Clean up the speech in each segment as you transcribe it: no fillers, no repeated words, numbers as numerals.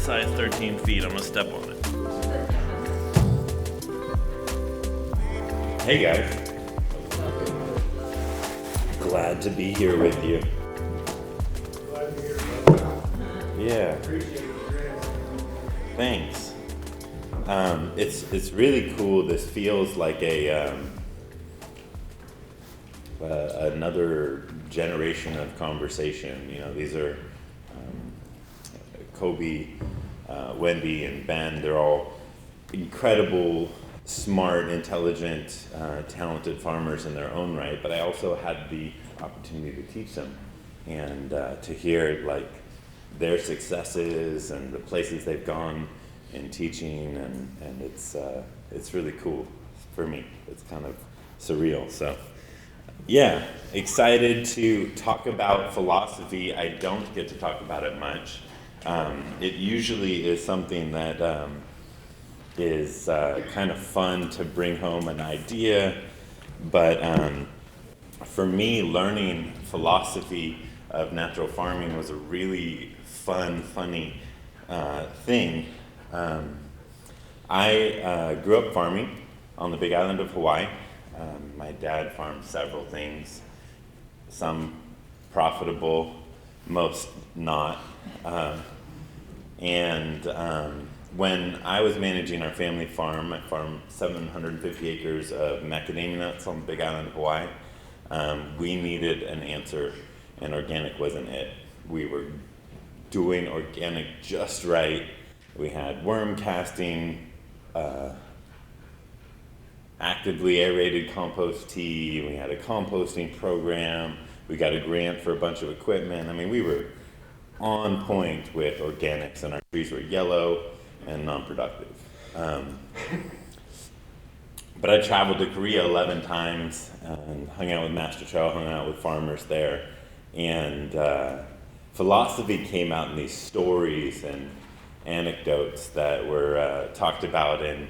size 13 feet. I'm gonna step on it. Hey guys. Glad to be here with you. Glad to hear about that. Yeah. Appreciate it. Thanks. It's really cool. This feels like another generation of conversation. You know, these are Kobe, Wendy, and Ben. They're all incredible, smart, intelligent, talented farmers in their own right. But I also had the opportunity to teach them and to hear like their successes and the places they've gone in teaching, and it's really cool for me. It's kind of surreal. So yeah, excited to talk about philosophy. I don't get to talk about it much. It usually is something that is kind of fun to bring home an idea, but for me, learning philosophy of natural farming was a really funny thing. I grew up farming on the Big Island of Hawaii. My dad farmed several things, some profitable, most not. When I was managing our family farm, I farmed 750 acres of macadamia nuts on the Big Island of Hawaii. We needed an answer, and organic wasn't it. We were doing organic just right. We had worm casting, actively aerated compost tea. We had a composting program. We got a grant for a bunch of equipment. I mean, we were on point with organics, and our trees were yellow and non-productive. But I traveled to Korea 11 times and hung out with Master Cho, hung out with farmers there. And philosophy came out in these stories and anecdotes that were talked about in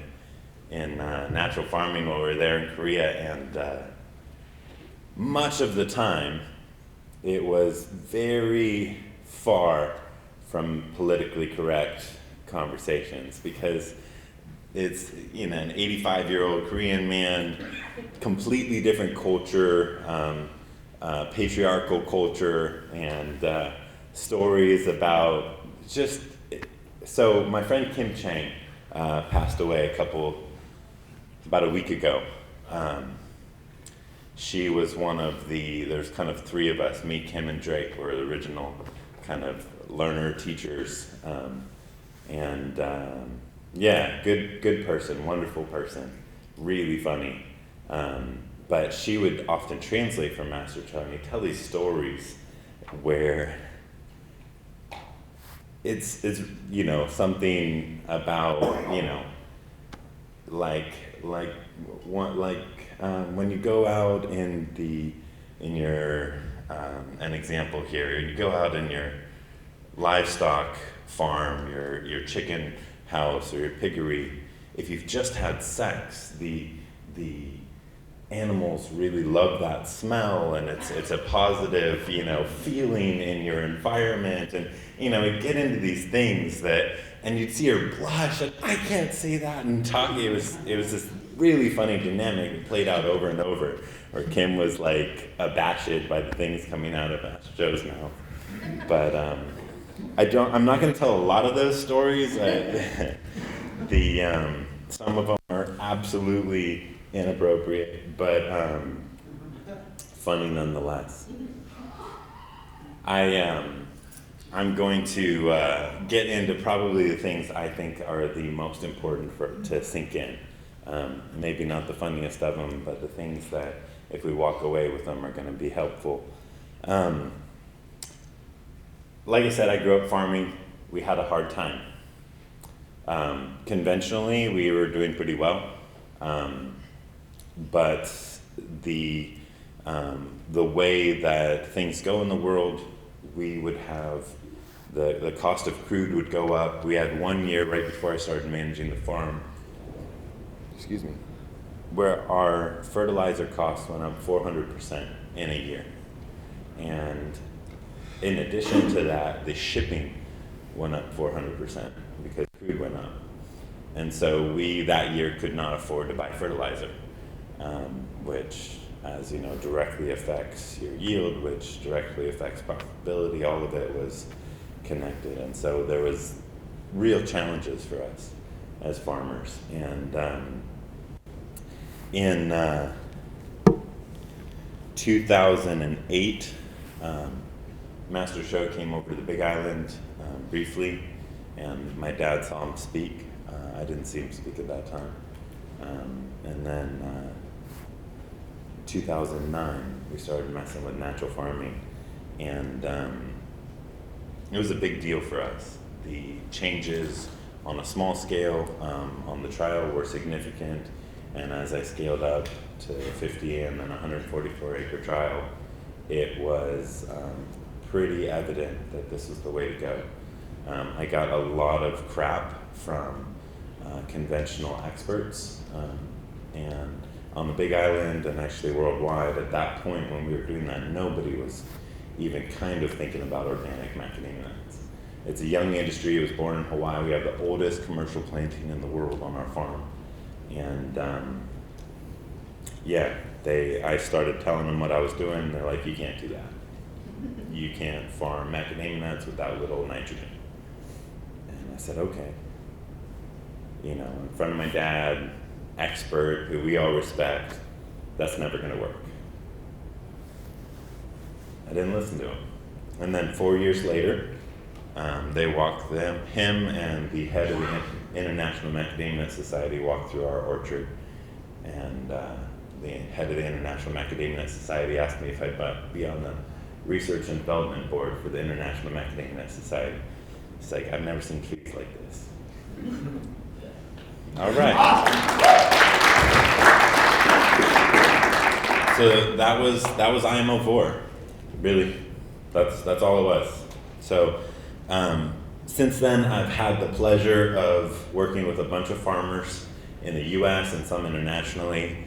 natural farming while we were there in Korea. And much of the time, it was very far from politically correct conversations, because it's, you know, an 85-year-old Korean man, completely different culture, patriarchal culture, and stories about just. So my friend Kim Chang passed away about a week ago. She was one of there's kind of three of us, me, Kim, and Drake, were the original kind of learner teachers. Yeah, good person, wonderful person, really funny. But she would often translate for Master Cho, and he'd tell these stories where it's you know, something about, you know, like when you go out in your an example here, you go out in your livestock farm, your chicken house or your piggery. If you've just had sex, the animals really love that smell, and it's a positive, you know, feeling in your environment. And you know, we get into these things and you'd see her blush, and I can't say that, and talk. It was this really funny dynamic that played out over and over, where Kim was like abashed by the things coming out of Master Joe's mouth. But I'm not going to tell a lot of those stories. Some of them are absolutely inappropriate, but funny nonetheless. I'm going to get into probably the things I think are the most important to sink in. Maybe not the funniest of them, but the things that if we walk away with them are going to be helpful. Like I said, I grew up farming. We had a hard time. Conventionally, we were doing pretty well, but the way that things go in the world, we would have the cost of crude would go up. We had 1 year right before I started managing the farm, where our fertilizer costs went up 400% in a year. And in addition to that, the shipping went up 400% because food went up. And so we that year could not afford to buy fertilizer, which, as you know, directly affects your yield, which directly affects profitability. All of it was connected. And so there was real challenges for us as farmers. And in 2008, Master Cho came over to the Big Island briefly, and my dad saw him speak. I didn't see him speak at that time. And then 2009, we started messing with natural farming, and it was a big deal for us. The changes on a small scale on the trial were significant, and as I scaled up to 50 and then 144 acre trial, it was pretty evident that this was the way to go. I got a lot of crap from conventional experts, and on the Big Island and actually worldwide at that point when we were doing that, nobody was even kind of thinking about organic macadamia nuts. It's a young industry. It was born in Hawaii. We have the oldest commercial planting in the world on our farm. And I started telling them what I was doing, and they're like, you can't do that. You can't farm macadamia nuts without little nitrogen. And I said, okay. You know, in front of my dad, expert, who we all respect, that's never going to work. I didn't listen to him. And then 4 years later, they walked him and the head of the International Macadamia Nut Society walked through our orchard, and the head of the International Macadamia Nut Society asked me if I'd be on the research and development board for the International Macadamia Nut Society. It's like, I've never seen trees like this. All right. So that was IMO 4. Really, that's all it was. So since then, I've had the pleasure of working with a bunch of farmers in the U.S. and some internationally,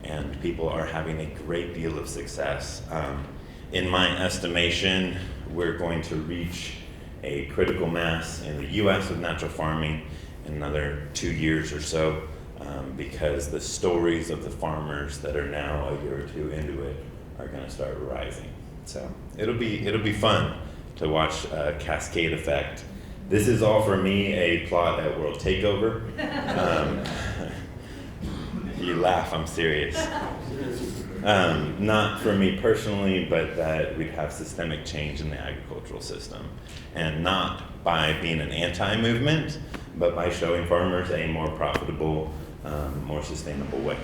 and people are having a great deal of success. In my estimation, we're going to reach a critical mass in the U.S. with natural farming in another 2 years or so, because the stories of the farmers that are now a year or two into it are going to start rising. So it'll be fun to watch a cascade effect. This is all for me a plot at World Takeover. You laugh, I'm serious. Not for me personally, but that we'd have systemic change in the agricultural system. And not by being an anti-movement, but by showing farmers a more profitable, more sustainable way.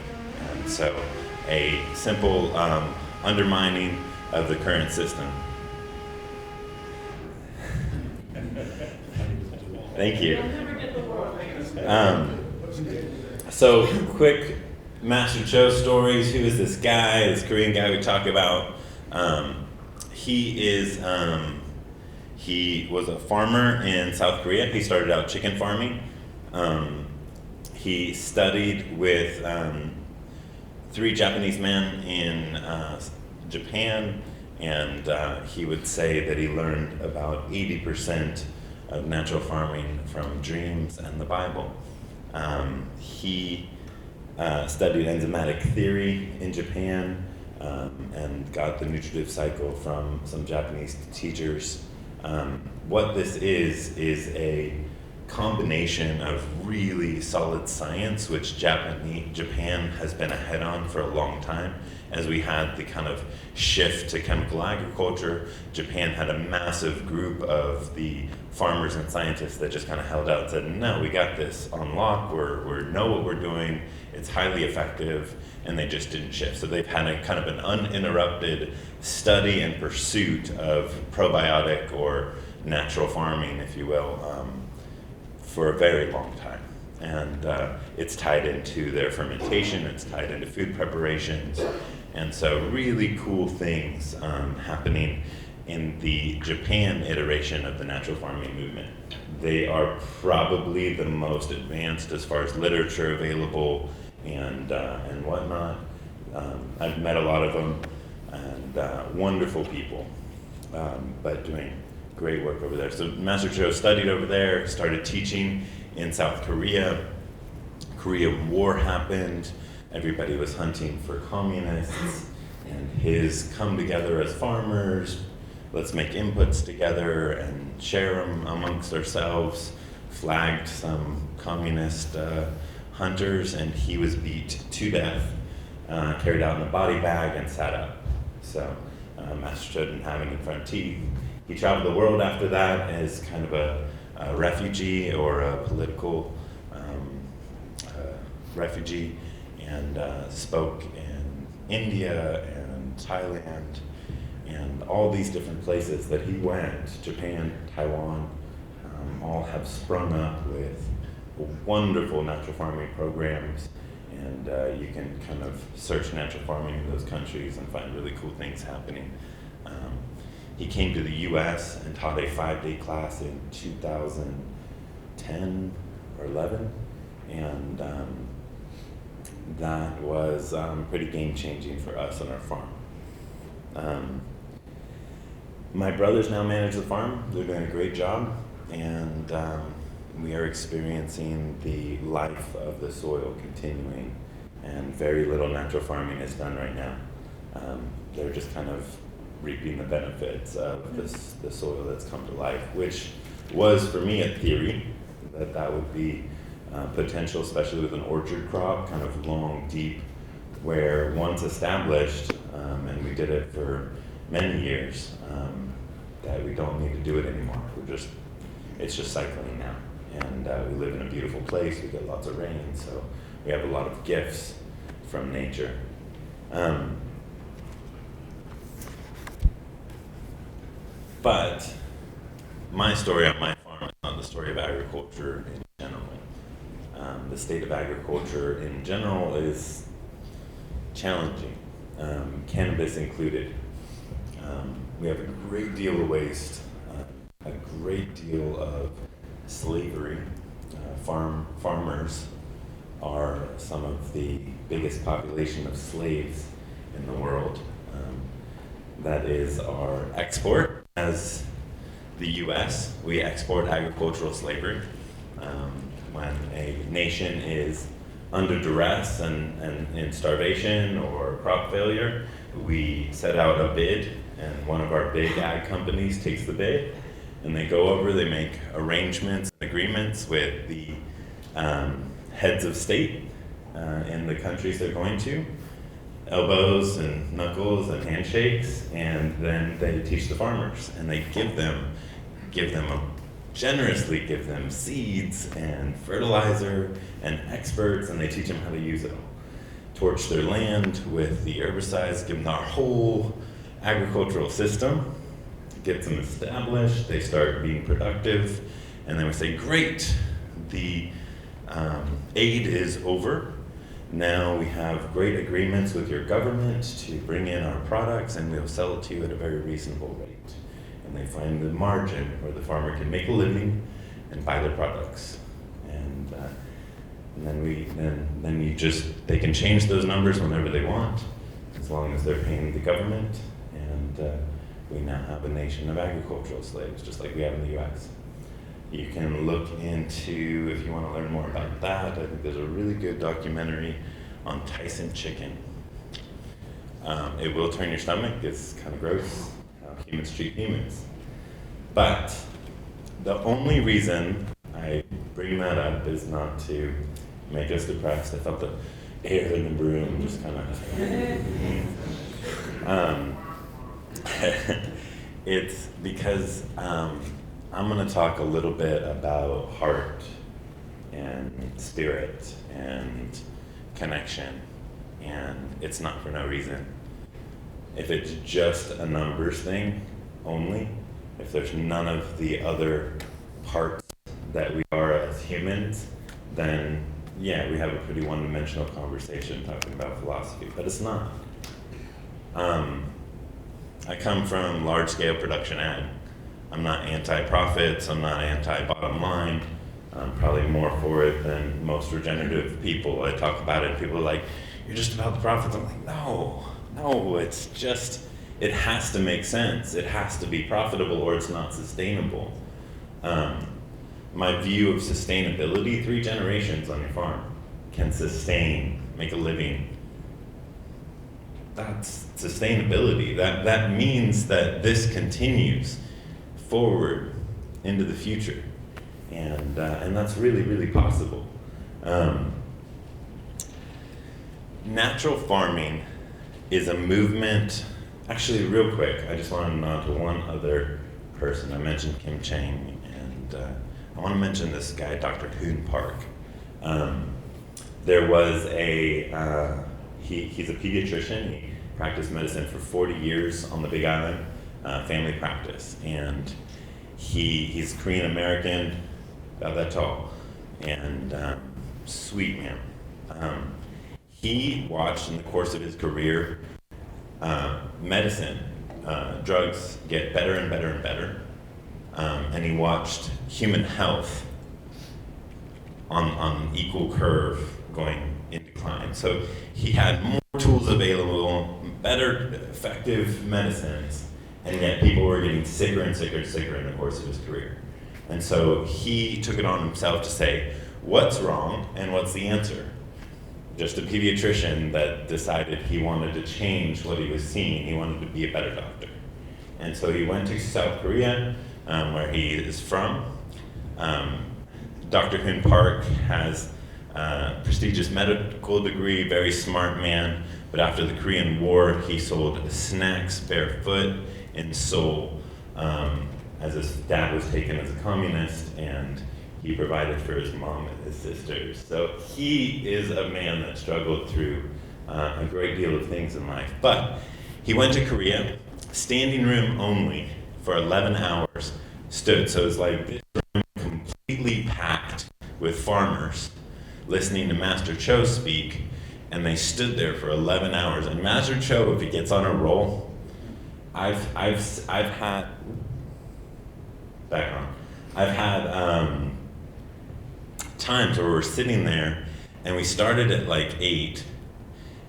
And so a simple undermining of the current system. Thank you. So quick Master Cho stories. Who is this guy, this Korean guy we talk about? He was a farmer in South Korea. He started out chicken farming. He studied with 3 Japanese men in Japan, and he would say that he learned about 80% of natural farming from dreams and the Bible. He studied enzymatic theory in Japan, and got the Nutritive Cycle from some Japanese teachers. What this is a combination of really solid science, which Japan has been ahead on for a long time. As we had the kind of shift to chemical agriculture, Japan had a massive group of the farmers and scientists that just kind of held out and said, no, we got this on lock, we know what we're doing, it's highly effective, and they just didn't shift. So they've had a kind of an uninterrupted study and pursuit of probiotic or natural farming, if you will, for a very long time. And it's tied into their fermentation, it's tied into food preparations, and so really cool things happening in the Japan iteration of the natural farming movement. They are probably the most advanced as far as literature available and whatnot. I've met a lot of them, and wonderful people, but doing great work over there. So Master Cho studied over there, started teaching in South Korea. Korean War happened. Everybody was hunting for communists, and his come together as farmers, let's make inputs together and share them amongst ourselves, flagged some communist hunters, and he was beat to death, carried out in a body bag, and sat up. So Master Cho didn't have any front teeth. He traveled the world after that as kind of a refugee or a political refugee, and spoke in India and Thailand and all these different places that he went. Japan, Taiwan, all have sprung up with wonderful natural farming programs, and you can kind of search natural farming in those countries and find really cool things happening. He came to the US and taught a 5-day class in 2010 or 11, and that was pretty game-changing for us on our farm. My brothers now manage the farm. They're doing a great job, and we are experiencing the life of the soil continuing, and very little natural farming is done right now. They're just kind of reaping the benefits of the soil that's come to life, which was for me a theory that would be potential, especially with an orchard crop, kind of long, deep, where once established, and we did it for many years, that we don't need to do it anymore. It's just cycling now, and we live in a beautiful place. We get lots of rain, so we have a lot of gifts from nature. But my story on my farm is not the story of agriculture in general. The state of agriculture in general is challenging, cannabis included. We have a great deal of waste, a great deal of slavery. Farmers are some of the biggest population of slaves in the world. That is our export. As the US, we export agricultural slavery. When a nation is under duress and in starvation or crop failure, we set out a bid, and one of our big ag companies takes the bid, and they go over, they make arrangements and agreements with the heads of state in the countries they're going to, elbows and knuckles and handshakes, and then they teach the farmers, and they generously give them seeds and fertilizer and experts, and they teach them how to use it all. Torch their land with the herbicides, give them our whole agricultural system, gets them established, they start being productive, and then we say, great, the aid is over. Now we have great agreements with your government to bring in our products, and we'll sell it to you at a very reasonable rate. And they find the margin where the farmer can make a living and buy their products. And then they can change those numbers whenever they want, as long as they're paying the government. And we now have a nation of agricultural slaves, just like we have in the US. You can look into, if you want to learn more about that, I think there's a really good documentary on Tyson chicken. It will turn your stomach, it's kind of gross how humans treat humans. But the only reason I bring that up is not to make us depressed. I felt the air in the room just kind of... It's because I'm going to talk a little bit about heart and spirit and connection, and it's not for no reason. If it's just a numbers thing only, if there's none of the other parts that we are as humans, then yeah, we have a pretty one-dimensional conversation talking about philosophy, but it's not. I come from large-scale production ag. I'm not anti-profits, I'm not anti-bottom line. I'm probably more for it than most regenerative people. I talk about it and people are like, you're just about the profits. I'm like, no, it's just it has to make sense. It has to be profitable or it's not sustainable. My view of sustainability, 3 generations on your farm can sustain, make a living. That's sustainability. That means that this continues forward into the future. And that's really, really possible. Natural farming is a movement. Actually, real quick, I just want to nod to one other person. I mentioned Kim Chang, and I want to mention this guy, Dr. Hoon Park. There was he's a pediatrician. He practiced medicine for 40 years on the Big Island, family practice. And he's Korean American, about that tall, and sweet man. He watched in the course of his career medicine, drugs get better and better and better. And he watched human health on equal curve going in decline. So he had more tools available, better effective medicines, and yet people were getting sicker and sicker and sicker in the course of his career. And so he took it on himself to say, what's wrong and what's the answer? Just a pediatrician that decided he wanted to change what he was seeing. He wanted to be a better doctor. And so he went to South Korea, where he is from. Dr. Hoon Park has a prestigious medical degree, very smart man, but after the Korean War, he sold snacks barefoot in Seoul, as his dad was taken as a communist, and he provided for his mom and his sisters. So he is a man that struggled through a great deal of things in life. But he went to Korea, standing room only, for 11 hours, stood. So it was like this room completely packed with farmers listening to Master Cho speak, and they stood there for 11 hours. And Master Cho, if he gets on a roll, I've had times where we're sitting there and we started at like 8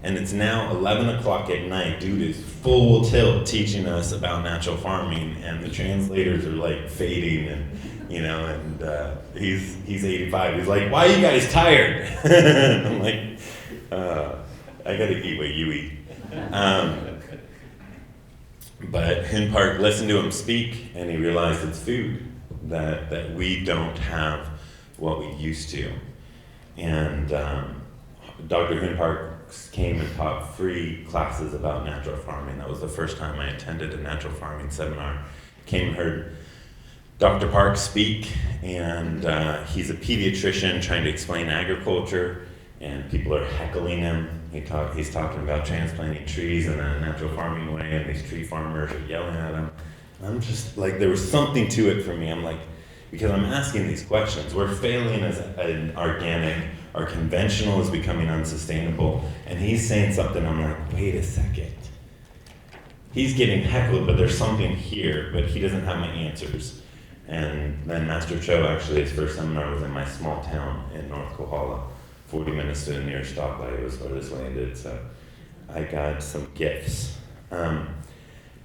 and it's now 11 o'clock at night. Dude is full tilt teaching us about natural farming, and the translators are like fading, and he's 85. He's like, why are you guys tired? I'm like, I gotta eat what you eat. But Hoon Park listened to him speak, and he realized it's food, that we don't have what we used to. And Dr. Hoon Park came and taught free classes about natural farming. That was the first time I attended a natural farming seminar. Came and heard Dr. Park speak, and he's a pediatrician trying to explain agriculture, and people are heckling him. He's talking about transplanting trees in a natural farming way, and these tree farmers are yelling at him. I'm just like, there was something to it for me. I'm like, because I'm asking these questions. We're failing as an organic. Our conventional is becoming unsustainable. And he's saying something, I'm like, wait a second. He's getting heckled, but there's something here, but he doesn't have my answers. And then Master Cho, actually, his first seminar was in my small town in North Kohala. 40 minutes to the nearest stoplight was where this landed, so I got some gifts.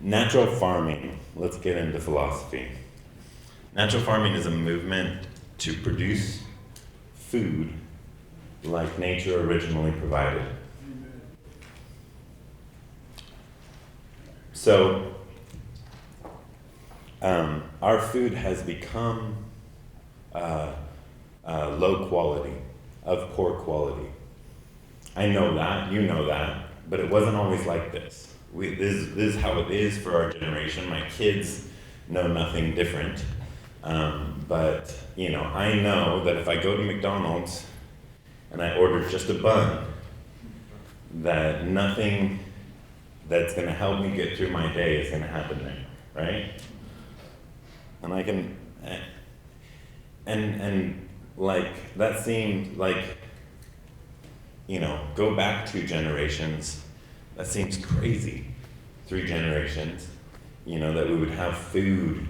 Natural farming, let's get into philosophy. Natural farming is a movement to produce food like nature originally provided. So, our food has become low quality, of poor quality. I know that, you know that, but it wasn't always like this. This is how it is for our generation. My kids know nothing different. But I know that if I go to McDonald's and I order just a bun, that nothing that's going to help me get through my day is going to happen there, right? And I can, and like, that seemed like, go back 2 generations, that seems crazy. 3 generations, that we would have food,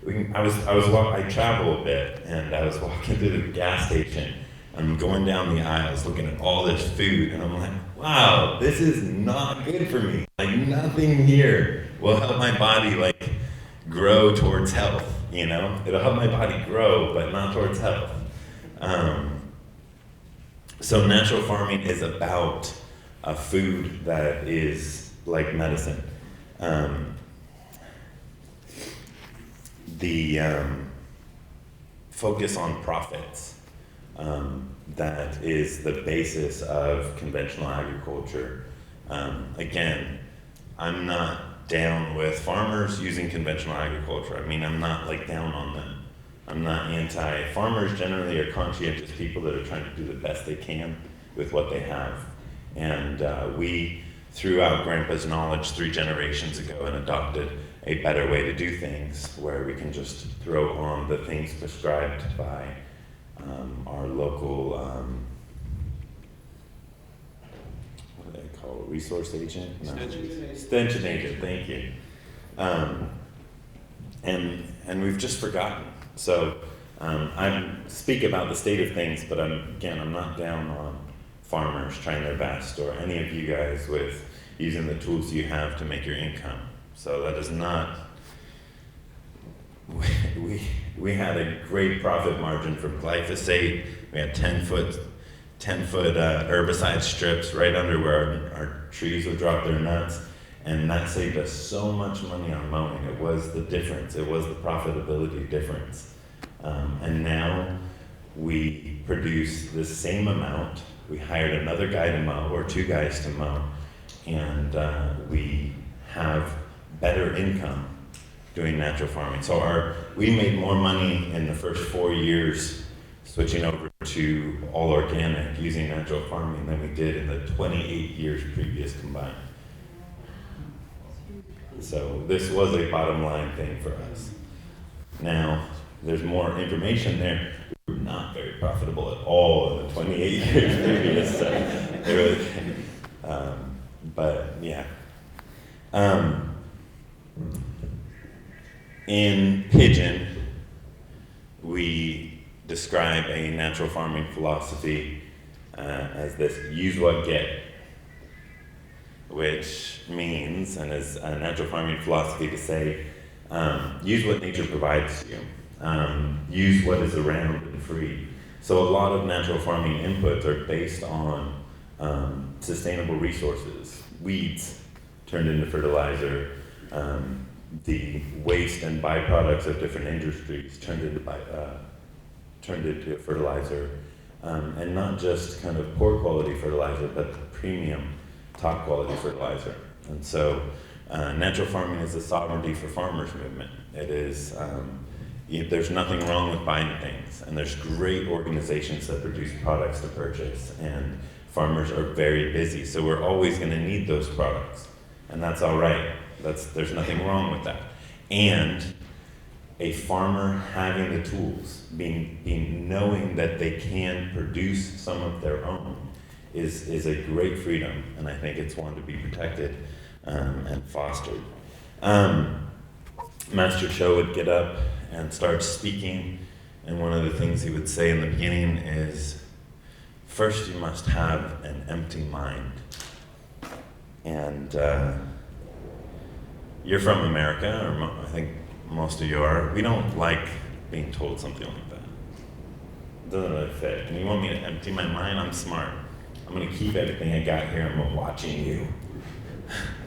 I travel a bit, and I was walking through the gas station, I'm going down the aisles looking at all this food, and I'm like, wow, this is not good for me. Like nothing here will help my body like grow towards health, you know? It'll help my body grow, but not towards health. So natural farming is about a food that is like medicine. The focus on profits, that is the basis of conventional agriculture. Again, I'm not down with farmers using conventional agriculture. I mean, I'm not like down on them. I'm not anti. Farmers generally are conscientious people that are trying to do the best they can with what they have. And we threw out Grandpa's knowledge 3 generations ago and adopted a better way to do things, where we can just throw on the things prescribed by our local, what do they call it, resource agent? No. Extension agent, thank you. And we've just forgotten. So I speak about the state of things, but I'm not down on farmers trying their best, or any of you guys with using the tools you have to make your income. So that is not, we had a great profit margin from glyphosate. We had 10-foot herbicide strips right under where our trees would drop their nuts. And that saved us so much money on mowing. It was the difference. It was the profitability difference. And now we produce the same amount. We hired another guy to mow, or 2 guys to mow, and we have better income doing natural farming. So we made more money in the first 4 years switching over to all organic using natural farming than we did in the 28 years previous combined. So this was a bottom line thing for us. Now, there's more information there. We were not very profitable at all in the 28 years previous. So it was, but yeah. In Pigeon, we describe a natural farming philosophy as this: use what get, which means, and is a natural farming philosophy to say, use what nature provides you, use what is around and free. So a lot of natural farming inputs are based on sustainable resources, weeds turned into fertilizer, the waste and byproducts of different industries turned into fertilizer, and not just kind of poor quality fertilizer, but premium, top quality fertilizer. And so natural farming is a sovereignty for farmers movement. It is, there's nothing wrong with buying things, and there's great organizations that produce products to purchase, and farmers are very busy, so we're always going to need those products, and that's all right. There's nothing wrong with that. And a farmer having the tools, knowing that they can produce some of their own, is a great freedom, and I think it's one to be protected and fostered. Master Cho would get up and start speaking, and one of the things he would say in the beginning is, first you must have an empty mind. And you're from America, or I think most of you are. We don't like being told something like that. It doesn't really fit. And you want me to empty my mind? I'm smart. I'm going to keep everything I got here. I'm watching you.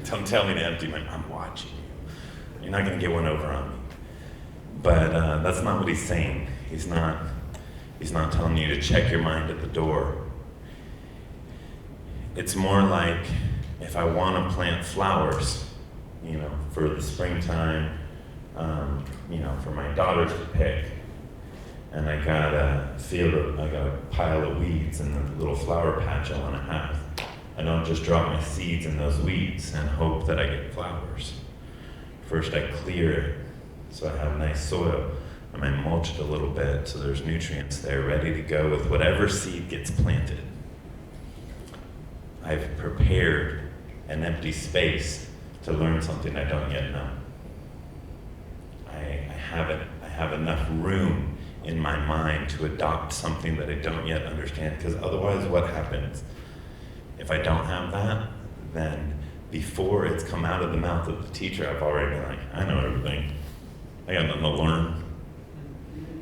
Don't tell me to empty my mind. I'm watching you. You're not going to get one over on me. But that's not what he's saying. He's not telling you to check your mind at the door. It's more like, if I want to plant flowers, for the springtime, for my daughters to pick, and I got a pile of weeds in the little flower patch I want to have. I don't just drop my seeds in those weeds and hope that I get flowers. First I clear it so I have nice soil, and I mulch it a little bit so there's nutrients there ready to go with whatever seed gets planted. I've prepared an empty space to learn something I don't yet know. I have enough room in my mind to adopt something that I don't yet understand, because otherwise what happens? If I don't have that, then before it's come out of the mouth of the teacher, I've already been like, I know everything. I got nothing to learn.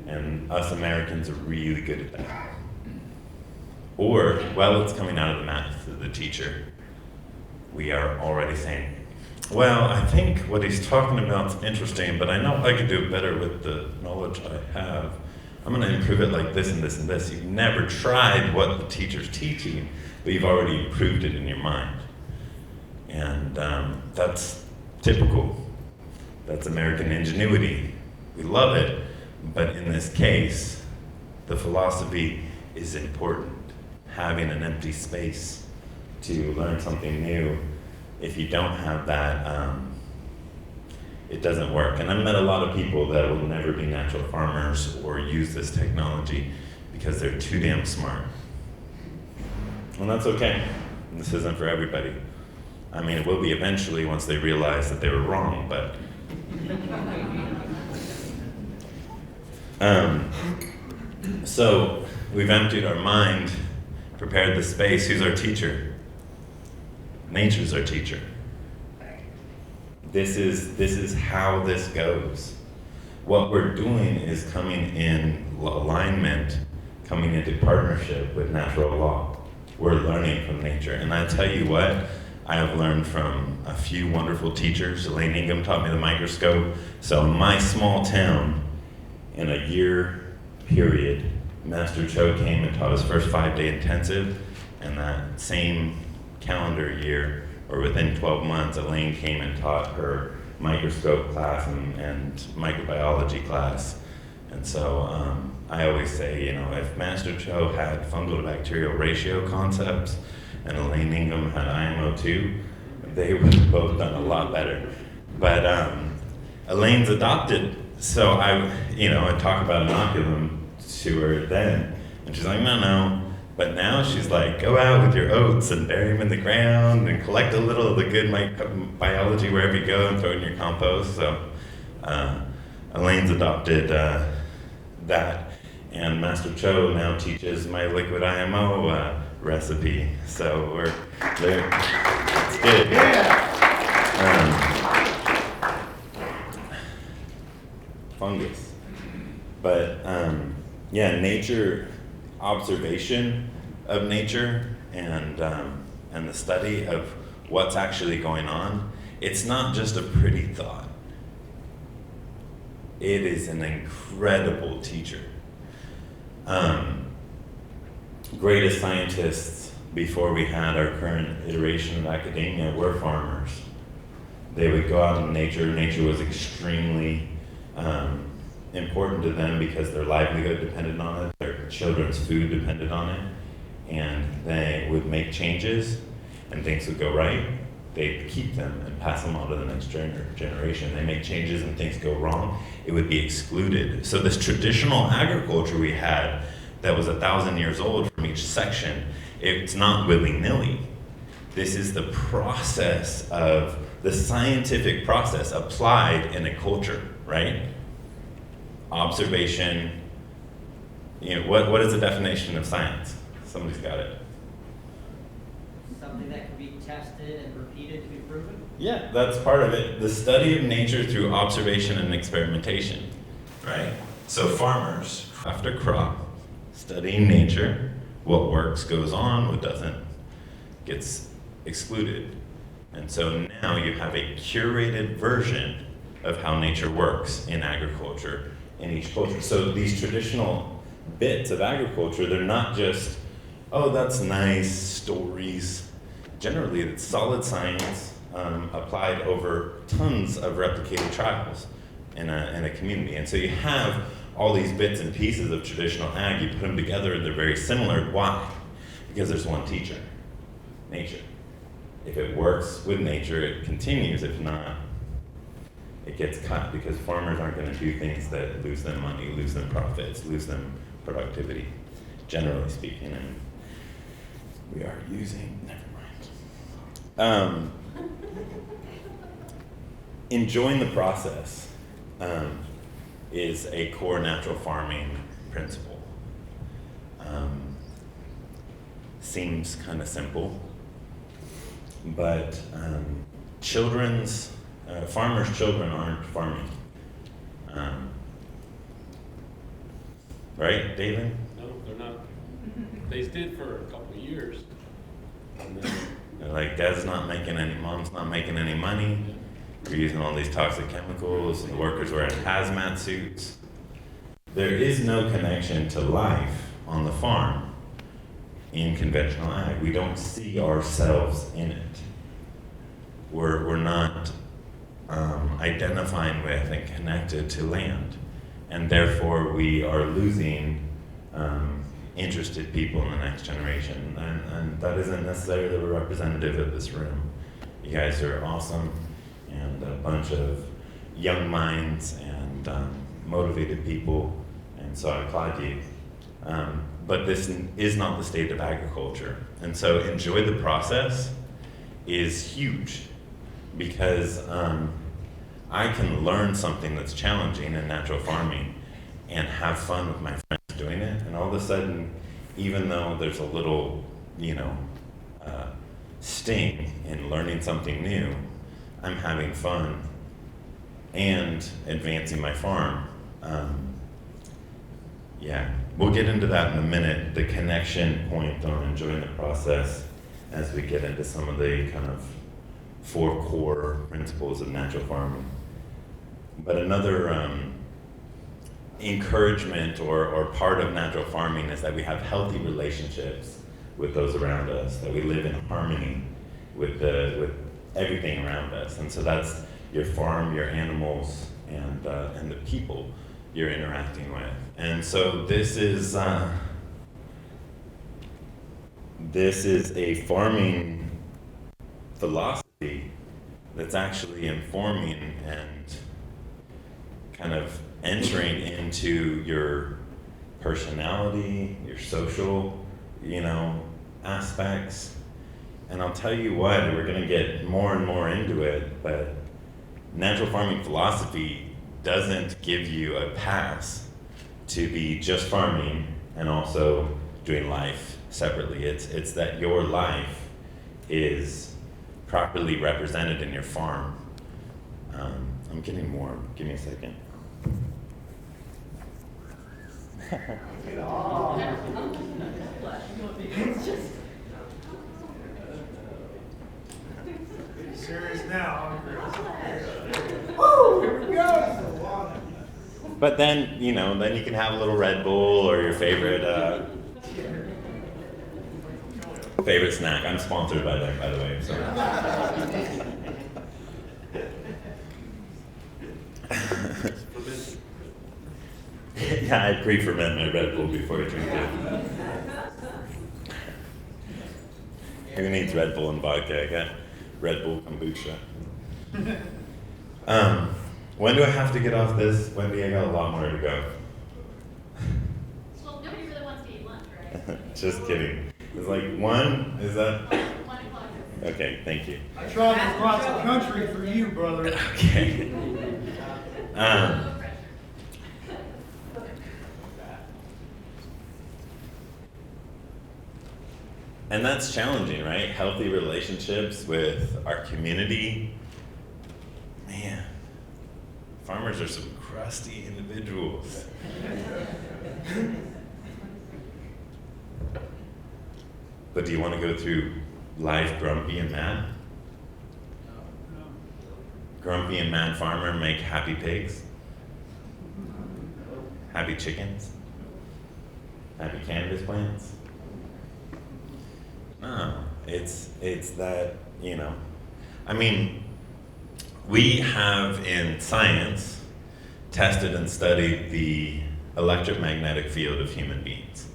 And us Americans are really good at that. Or, while it's coming out of the mouth of the teacher, we are already saying, well, I think what he's talking about is interesting, but I know I could do it better with the knowledge I have. I'm going to improve it like this and this and this. You've never tried what the teacher's teaching, but you've already improved it in your mind. And that's typical. That's American ingenuity. We love it, but in this case, the philosophy is important. Having an empty space to learn something new, if you don't have that, it doesn't work. And I've met a lot of people that will never be natural farmers or use this technology because they're too damn smart. And that's okay. This isn't for everybody. I mean, it will be eventually once they realize that they were wrong, but so we've emptied our mind, prepared the space. Who's our teacher? Nature's our teacher. This is how this goes. What we're doing is coming in alignment, coming into partnership with natural law. We're learning from nature. And I tell you what, I have learned from a few wonderful teachers. Elaine Ingham taught me the microscope. So in my small town, in a year period, Master Cho came and taught his first 5-day intensive, and that same calendar year, or within 12 months, Elaine came and taught her microscope class and microbiology class. And so I always say, if Master Cho had fungal to bacterial ratio concepts and Elaine Ingham had IMO2, they would have both done a lot better. But Elaine's adopted, so I talk about inoculum to her then, and she's like, no. But now she's like, go out with your oats and bury them in the ground and collect a little of the good biology wherever you go and throw it in your compost. So Elaine's adopted that, and Master Cho now teaches my liquid IMO recipe. So we're there. It's good. Fungus. But nature, observation of nature and the study of what's actually going on, it's not just a pretty thought. It is an incredible teacher. Greatest scientists before we had our current iteration of academia were farmers. They would go out in nature. Nature was extremely important to them because their livelihood depended on it, their children's food depended on it, and they would make changes and things would go right. They'd keep them and pass them on to the next generation. They make changes and things go wrong, it would be excluded. So this traditional agriculture we had that was 1,000 years old from each section, it's not willy-nilly. This is the process of the scientific process applied in a culture, right? Observation. What is the definition of science? Somebody's got it. Something that can be tested and repeated to be proven? Yeah, that's part of it. The study of nature through observation and experimentation, right? So farmers, after crop, studying nature, what works goes on, what doesn't gets excluded. And so now you have a curated version of how nature works in agriculture in each culture. So these traditional bits of agriculture, they're not just, oh, that's nice stories. Generally, it's solid science applied over tons of replicated trials in a community. And so you have all these bits and pieces of traditional ag, you put them together and they're very similar. Why? Because there's one teacher, nature. If it works with nature, it continues. If not, it gets cut, because farmers aren't going to do things that lose them money, lose them profits, lose them productivity, generally speaking. And we are using, never mind. Enjoying the process is a core natural farming principle. Seems kind of simple, but farmers' children aren't farming. Right, David? No, they're not. They did for a couple of years. And then, They're like, Dad's not making any, Mom's not making any money. We're using all these toxic chemicals, and the workers wearing hazmat suits. There is no connection to life on the farm in conventional ag. We don't see ourselves in it. We're not identifying with and connected to land. And therefore we are losing interested people in the next generation. And that isn't necessarily the representative of this room. You guys are awesome, and a bunch of young minds and motivated people, and so I applaud you. But this is not the state of agriculture. And so enjoy the process is huge, because I can learn something that's challenging in natural farming and have fun with my friends doing it, and all of a sudden, even though there's a little, sting in learning something new, I'm having fun and advancing my farm. We'll get into that in a minute, the connection point on enjoying the process, as we get into some of the kind of 4 core principles of natural farming. But another encouragement or part of natural farming is that we have healthy relationships with those around us, that we live in harmony with everything around us. And so that's your farm, your animals, and the people you're interacting with. And so this is a farming philosophy that's actually informing and kind of entering into your personality, your social, aspects. And I'll tell you what, we're going to get more and more into it, but natural farming philosophy doesn't give you a pass to be just farming and also doing life separately. It's that your life is properly represented in your farm. I'm getting more. Give me a second. Serious now, huh, woo! Here we go! But then, then you can have a little Red Bull or your favorite snack. I'm sponsored by them, by the way. So. Yeah, I pre-ferment my Red Bull before I drink it. Who needs Red Bull and vodka? I got Red Bull kombucha. When do I have to get off this? Wendy, I got a lot more to go. Well, nobody really wants to eat lunch, right? Just kidding. It's like 1, is that? 1 o'clock. Okay, thank you. I traveled across the country for you, brother. Okay. And that's challenging, right? Healthy relationships with our community. Man, farmers are some crusty individuals. But do you want to go through life grumpy and mad? Grumpy and mad farmer make happy pigs? Happy chickens? Happy cannabis plants? No, it's that, we have in science tested and studied the electromagnetic field of human beings.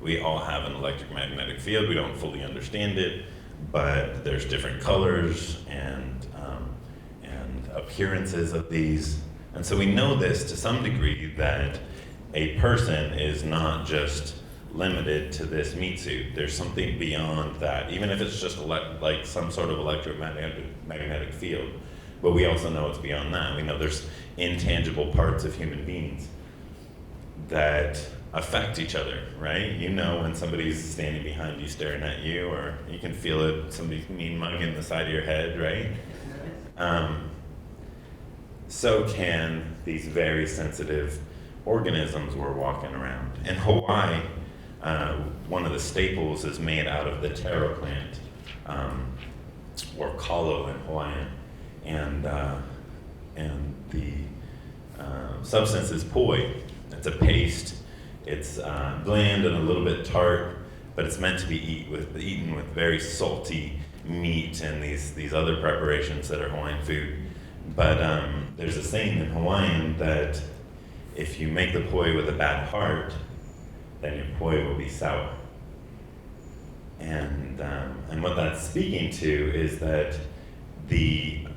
We all have an electromagnetic field. We don't fully understand it, but there's different colors and appearances of these. And so we know this to some degree, that a person is not just limited to this meat suit. There's something beyond that, even if it's just like some sort of electromagnetic field. But we also know it's beyond that. We know there's intangible parts of human beings that affect each other, right? You know when somebody's standing behind you staring at you, or you can feel it, somebody's mean mugging the side of your head, right? So can these very sensitive organisms we're walking around. In Hawaii, one of the staples is made out of the taro plant, or kalo in Hawaiian, and the substance is poi. It's a paste. It's bland and a little bit tart, but it's meant to be eaten with very salty meat and these other preparations that are Hawaiian food. But there's a saying in Hawaiian that if you make the poi with a bad heart, then your poi will be sour. And what that's speaking to is that the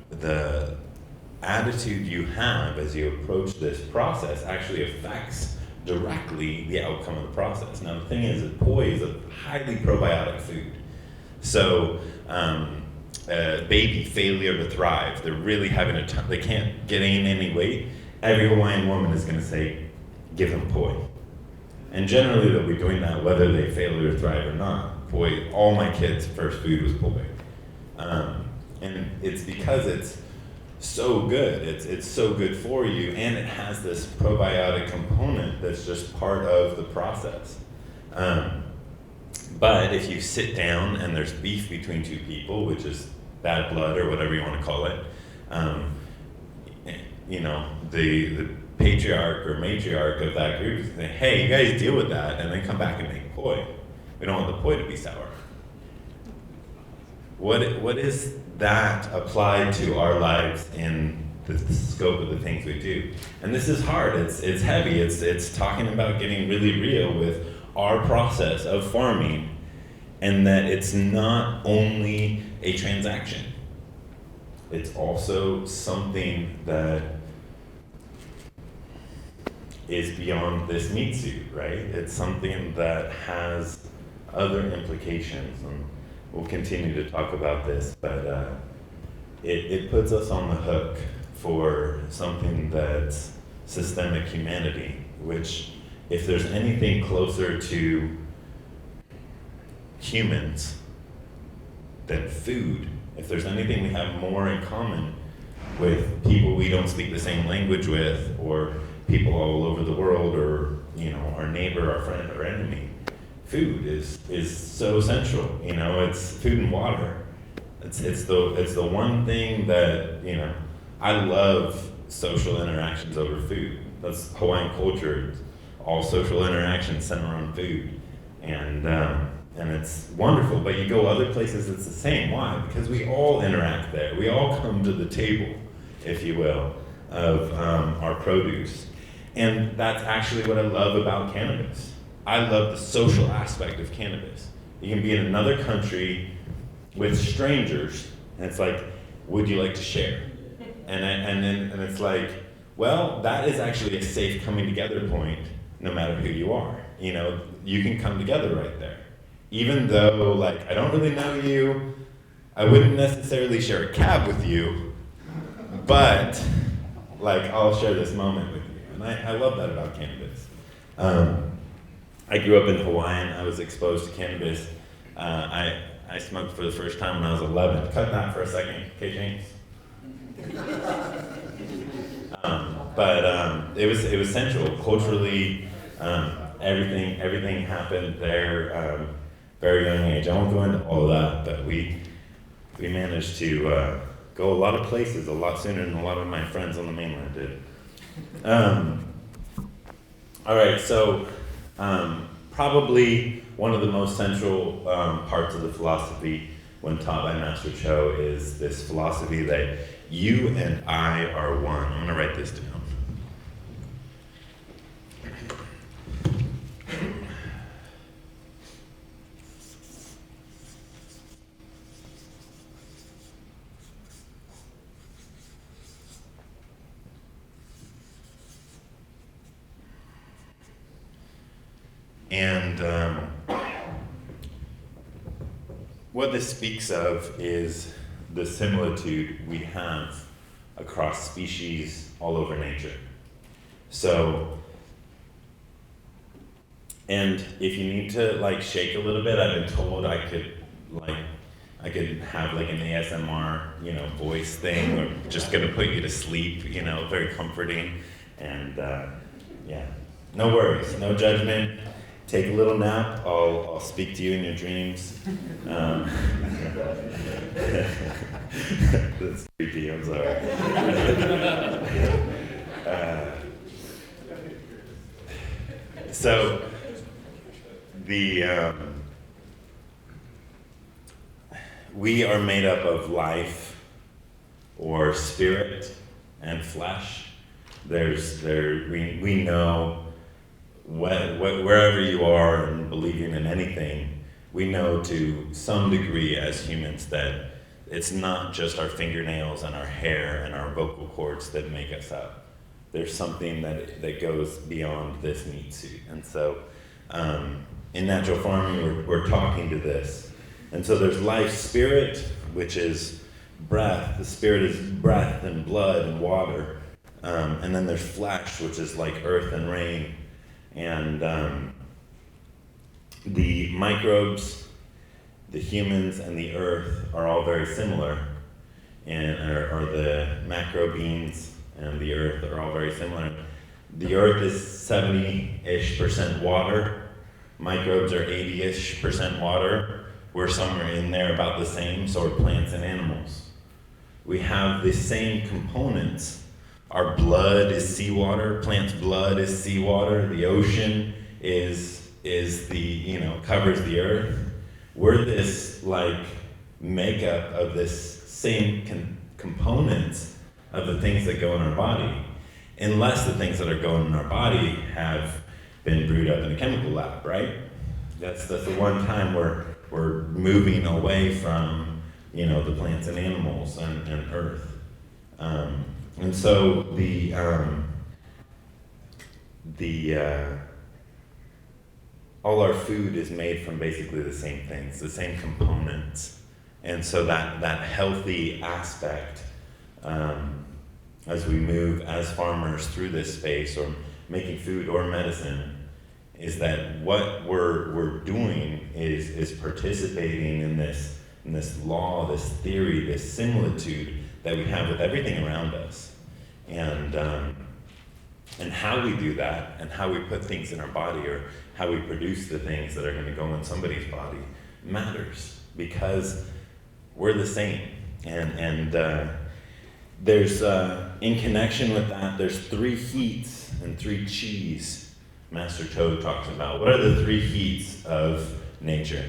attitude you have as you approach this process actually affects directly the outcome of the process. Now the thing is that poi is a highly probiotic food. So baby failure to thrive, they're really having a they can't gain any weight. Every Hawaiian woman is going to say, give them poi. And generally they'll be doing that whether they fail to thrive or not. Poi, all my kids' first food was poi. And it's because it's so good. It's so good for you, and it has this probiotic component that's just part of the process. But if you sit down and there's beef between two people, which is bad blood or whatever you want to call it, you know, the patriarch or matriarch of that group is saying, hey, you guys deal with that, and then come back and make poi. We don't want the poi to be sour. What is that applied to our lives in the scope of the things we do? And this is hard, it's heavy, it's talking about getting really real with our process of farming, and that it's not only a transaction. It's also something that is beyond this meat suit, right? It's something that has other implications, and we'll continue to talk about this, but it puts us on the hook for something that's systemic humanity, which, if there's anything closer to humans than food, if there's anything we have more in common with people we don't speak the same language with, or people all over the world, or, you know, our neighbor, our friend, our enemy, food is so central. You know, it's food and water. It's the one thing that, you know, I love social interactions over food. That's Hawaiian culture. All social interactions center on food, and it's wonderful. But you go other places, it's the same. Why? Because we all interact there. We all come to the table, if you will, of our produce, and that's actually what I love about cannabis. I love the social aspect of cannabis. You can be in another country with strangers, and it's like, would you like to share? And it's like, well, that is actually a safe coming together point, no matter who you are. You know, you can come together right there. Even though, like, I don't really know you, I wouldn't necessarily share a cab with you, but, like, I'll share this moment with you. And I love that about cannabis. I grew up in Hawaiian. I was exposed to cannabis. I smoked for the first time when I was 11. Cut that for a second, okay, James? But it was central culturally. Everything happened there. Very young age. I won't go into all of that, but we managed to go a lot of places a lot sooner than a lot of my friends on the mainland did. All right, so probably one of the most central parts of the philosophy when taught by Master Cho is this philosophy that you and I are one. I'm going to write this down. And what this speaks of is the similitude we have across species all over nature. So And if you need to like shake a little bit, I've been told I could have like an ASMR, voice thing, or just gonna put you to sleep, very comforting. And yeah, no worries, no judgment. Take a little nap. I'll speak to you in your dreams. That's creepy. I'm sorry. So we are made up of life, or spirit, and flesh. We know. Wherever you are and believing in anything, we know to some degree as humans that it's not just our fingernails and our hair and our vocal cords that make us up. There's something that goes beyond this meat suit. And so in natural farming, we're talking to this. And so there's life spirit, which is breath. The spirit is breath and blood and water. And then there's flesh, which is like earth and rain. And the microbes, the humans, and the earth are all very similar, and or the macro beings and the earth are all very similar. The earth is 70-ish% water. Microbes are 80-ish% water. We're somewhere in there about the same, so are plants and animals. We have the same components. Our blood is seawater. Plants' blood is seawater. The ocean is covers the earth. We're this makeup of this same components of the things that go in our body, unless the things that are going in our body have been brewed up in a chemical lab, right? That's the one time we're moving away from the plants and animals and earth. And so all our food is made from basically the same things, the same components. And so that healthy aspect, as we move as farmers through this space, or making food or medicine, is that what we're doing is participating in this law, this theory, this similitude that we have with everything around us. And how we do that, and how we put things in our body, or how we produce the things that are going to go in somebody's body, matters, because we're the same. And there's, in connection with that, there's 3 heats and 3 chis Master Cho talks about. What are the 3 heats of nature?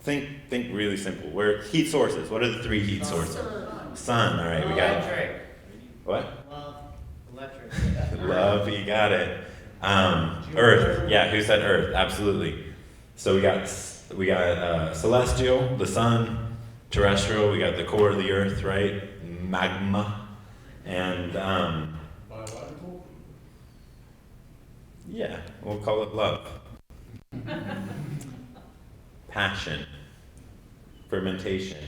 Think really simple. We're heat sources. What are the 3 heat sources? Sun. All right, we got it. What? Love, electric. Love, you got it. Earth. Yeah, who said Earth? Absolutely. So we got celestial, the sun. Terrestrial, we got the core of the earth, right? Magma. And Biological? yeah, we'll call it love. Passion. Fermentation.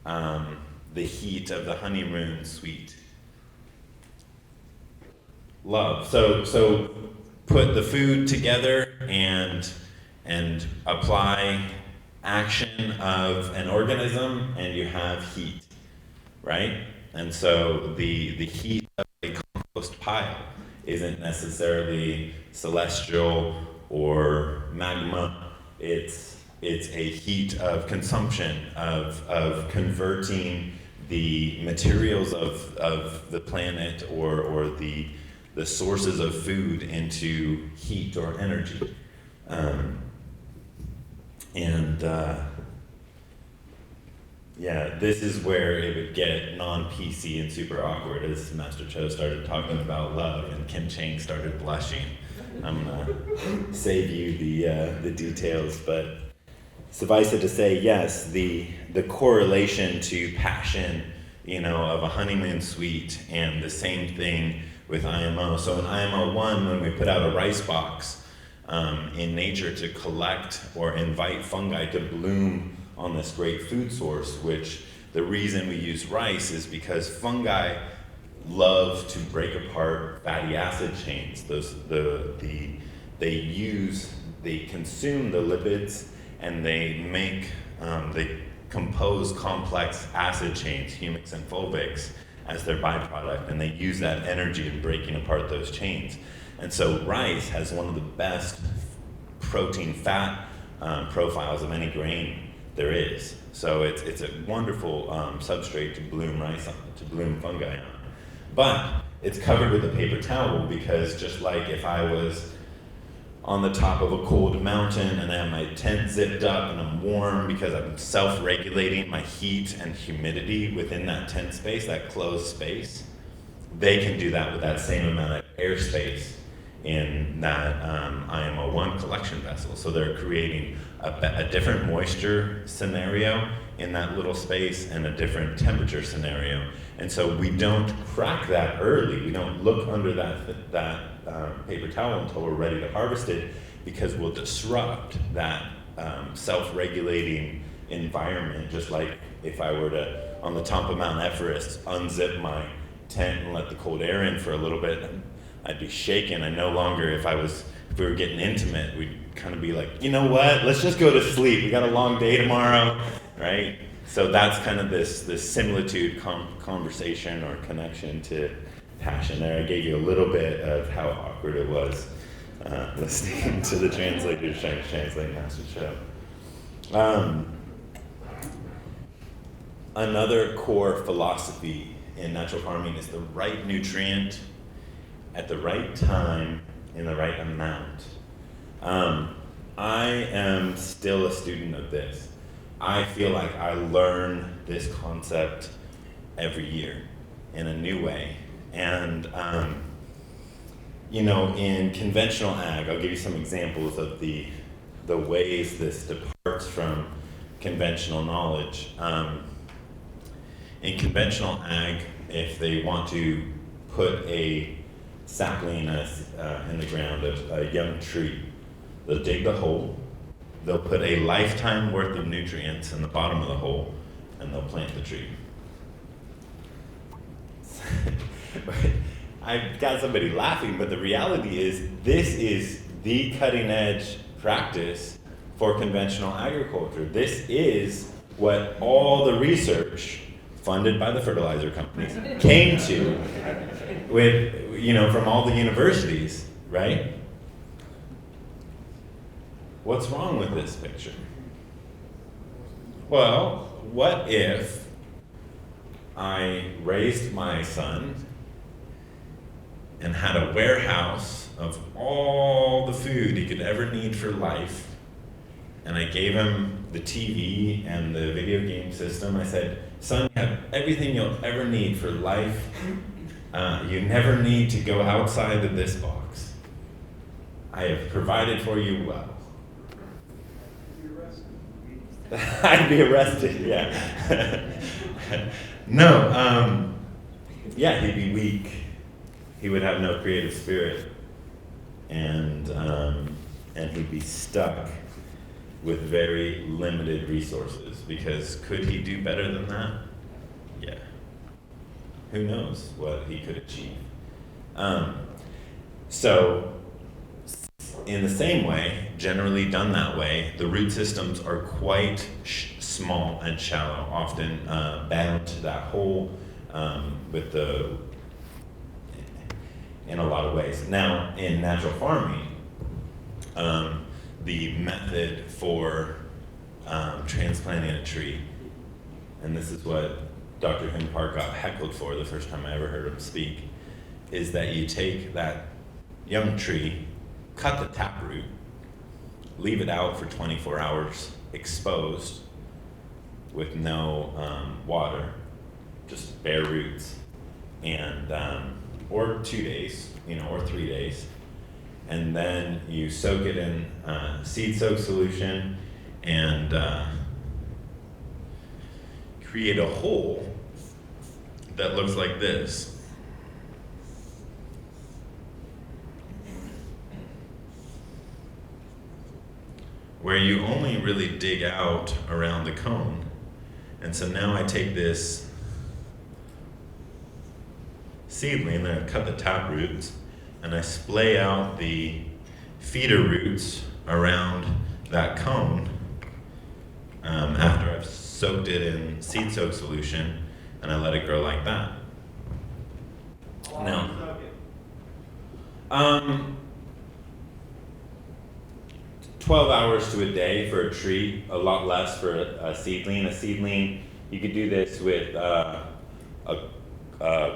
The heat of the honeymoon sweet. Love. So put the food together and apply action of an organism, and you have heat, right? And so the heat of a compost pile isn't necessarily celestial or magma. It's a heat of consumption, of converting the materials of the planet or the sources of food into heat or energy. This is where it would get non-PC and super awkward as Master Cho started talking about love and Kim Chang started blushing. I'm gonna save you the details, but suffice it to say, yes, the correlation to passion, of a honeymoon sweet, and the same thing with IMO. So in IMO 1, when we put out a rice box in nature to collect or invite fungi to bloom on this great food source, which the reason we use rice is because fungi love to break apart fatty acid chains. They consume the lipids, and they compose complex acid chains, humics and fulvics, as their byproduct, and they use that energy in breaking apart those chains. And so rice has one of the best protein fat profiles of any grain there is. So it's a wonderful substrate to bloom rice on, to bloom fungi on. But it's covered with a paper towel, because just like if I was on the top of a cold mountain and I have my tent zipped up and I'm warm because I'm self-regulating my heat and humidity within that tent space, that closed space, they can do that with that same amount of airspace in that IMO1 collection vessel. So they're creating a different moisture scenario in that little space and a different temperature scenario. And so we don't crack that early. We don't look under that paper towel until we're ready to harvest it, because we'll disrupt that self-regulating environment. Just like if I were to, on the top of Mount Everest, unzip my tent and let the cold air in for a little bit, I'd be shaking. I no longer, if we were getting intimate, we'd kind of be like, you know what, let's just go to sleep. We got a long day tomorrow, right? So that's kind of this similitude conversation or connection to passion there. I gave you a little bit of how awkward it was listening to the translators trying to translate Master Cho. Another core philosophy in natural farming is the right nutrient at the right time in the right amount. I am still a student of this. I feel like I learn this concept every year in a new way. And, in conventional ag, I'll give you some examples of the ways this departs from conventional knowledge. In conventional ag, if they want to put a sapling in the ground, a young tree, they'll dig the hole, they'll put a lifetime worth of nutrients in the bottom of the hole, and they'll plant the tree. I've got somebody laughing, but the reality is this is the cutting edge practice for conventional agriculture. This is what all the research funded by the fertilizer companies came to from all the universities, right? What's wrong with this picture? Well, what if I raised my son and had a warehouse of all the food he could ever need for life, and I gave him the TV and the video game system? I said, son, you have everything you'll ever need for life. You never need to go outside of this box. I have provided for you well. I'd be arrested, yeah. No, he'd be weak. He would have no creative spirit, and he'd be stuck with very limited resources, because could he do better than that? Yeah. Who knows what he could achieve? So, in the same way, generally done that way, the root systems are quite small and shallow, often bound to that hole in a lot of ways. Now, in natural farming, the method for transplanting a tree, and this is what Dr. Embark got heckled for the first time I ever heard him speak, is that you take that young tree, cut the taproot, leave it out for 24 hours exposed with no water, just bare roots, and or 2 days, or 3 days, and then you soak it in seed soak solution and create a hole that looks like this. Where you only really dig out around the cone, And so now I take this seedling, and I cut the tap roots, and I splay out the feeder roots around that cone after I've soaked it in seed soak solution, and I let it grow like that. Now, 12 hours to a day for a tree, a lot less for a seedling. A seedling, you could do this with a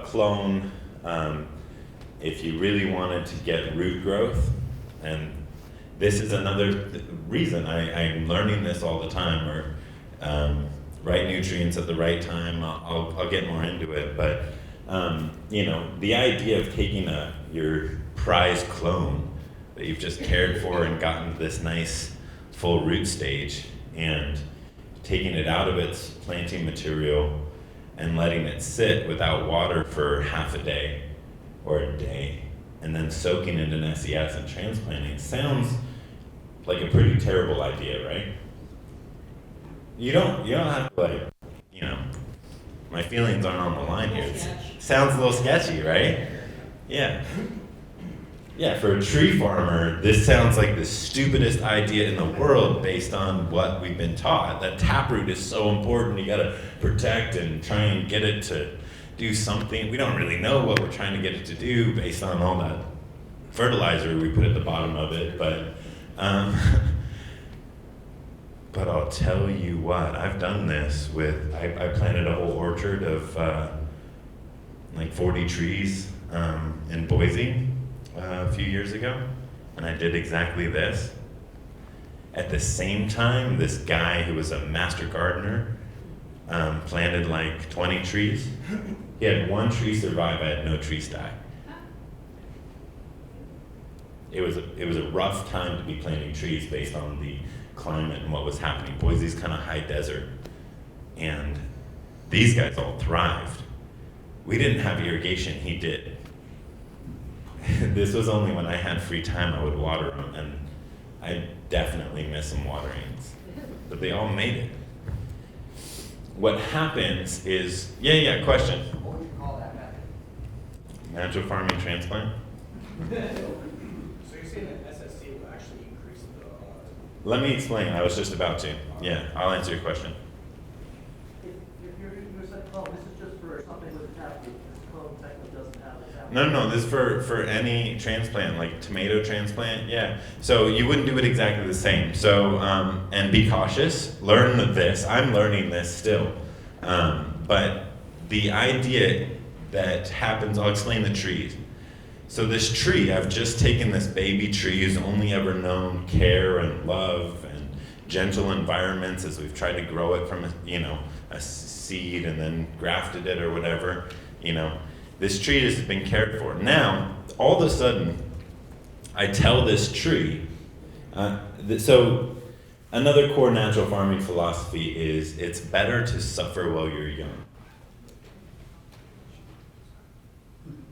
clone if you really wanted to get root growth. And this is another reason I'm learning this all the time, or right nutrients at the right time. I'll get more into it, but the idea of taking your prized clone that you've just cared for and gotten to this nice full root stage, and taking it out of its planting material and letting it sit without water for half a day or a day, and then soaking it in SES and transplanting sounds like a pretty terrible idea, right? You don't have to my feelings aren't on the line here. It sounds a little sketchy, right? Yeah. Yeah, for a tree farmer, this sounds like the stupidest idea in the world based on what we've been taught. That taproot is so important, you gotta protect and try and get it to do something. We don't really know what we're trying to get it to do based on all that fertilizer we put at the bottom of it, but I'll tell you what, I've done this with, I planted a whole orchard of like 40 trees in Boise a few years ago, and I did exactly this. At the same time, this guy who was a master gardener planted like 20 trees. He had one tree survive, I had no trees die. It was a rough time to be planting trees based on the climate and what was happening. Boise's kind of high desert, and these guys all thrived. We didn't have irrigation, he did. This was only when I had free time I would water them, and I definitely miss some waterings, but they all made it. What happens is, question. What would you call that method? Natural farming transplant? So you're saying that SSC will actually increase the... Let me explain, I was just about to. Yeah, I'll answer your question. If you're using a set clone, this is just for something with a tap root. This clone technically doesn't have a tap root. No, this is for any transplant, like tomato transplant, yeah. So you wouldn't do it exactly the same. So, and be cautious, learn this, I'm learning this still. But the idea that happens, I'll explain the trees. So this tree, I've just taken this baby tree who's only ever known care and love and gentle environments as we've tried to grow it from a seed and then grafted it or whatever, This tree has been cared for. Now, all of a sudden, I tell this tree, so another core natural farming philosophy is it's better to suffer while you're young.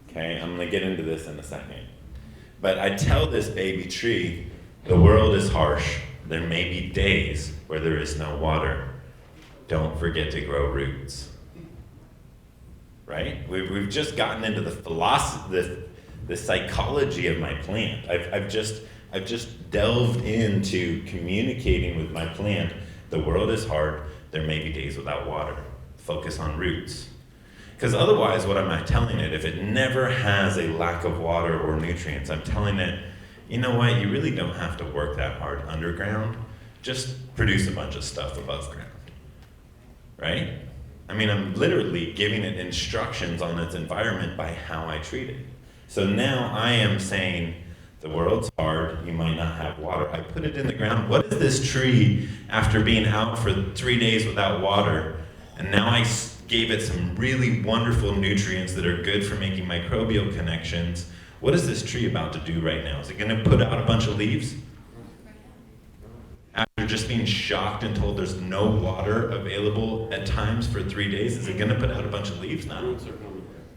Okay, I'm gonna get into this in a second. But I tell this baby tree, the world is harsh. There may be days where there is no water. Don't forget to grow roots. Right? We've just gotten into the philosophy, the psychology of my plant. I've just delved into communicating with my plant. The world is hard. There may be days without water. Focus on roots. Because otherwise, what am I telling it? If it never has a lack of water or nutrients, I'm telling it, you know what? You really don't have to work that hard underground. Just produce a bunch of stuff above ground. Right? I mean, I'm literally giving it instructions on its environment by how I treat it. So now I am saying, the world's hard, you might not have water. I put it in the ground. What is this tree after being out for 3 days without water? And now I gave it some really wonderful nutrients that are good for making microbial connections. What is this tree about to do right now? Is it gonna put out a bunch of leaves? After just being shocked and told there's no water available at times for 3 days, is it gonna put out a bunch of leaves now?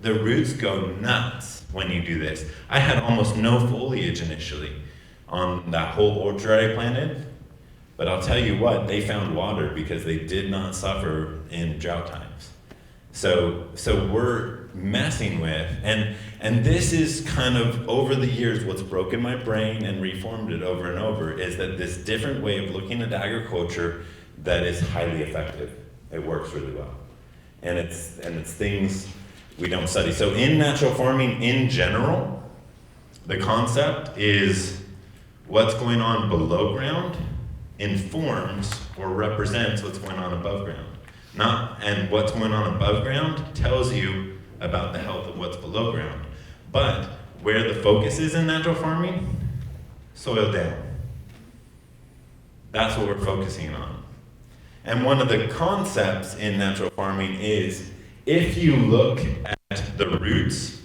The roots go nuts when you do this. I had almost no foliage initially on that whole orchard I planted. But I'll tell you what, they found water because they did not suffer in drought times. So we're messing with, and this is kind of over the years what's broken my brain and reformed it over and over, is that this different way of looking at agriculture that is highly effective. It works really well. And it's things we don't study. So in natural farming in general, the concept is what's going on below ground informs or represents what's going on above ground. And what's going on above ground tells you about the health of what's below ground. But where the focus is in natural farming, soil down. That's what we're focusing on. And one of the concepts in natural farming is, if you look at the roots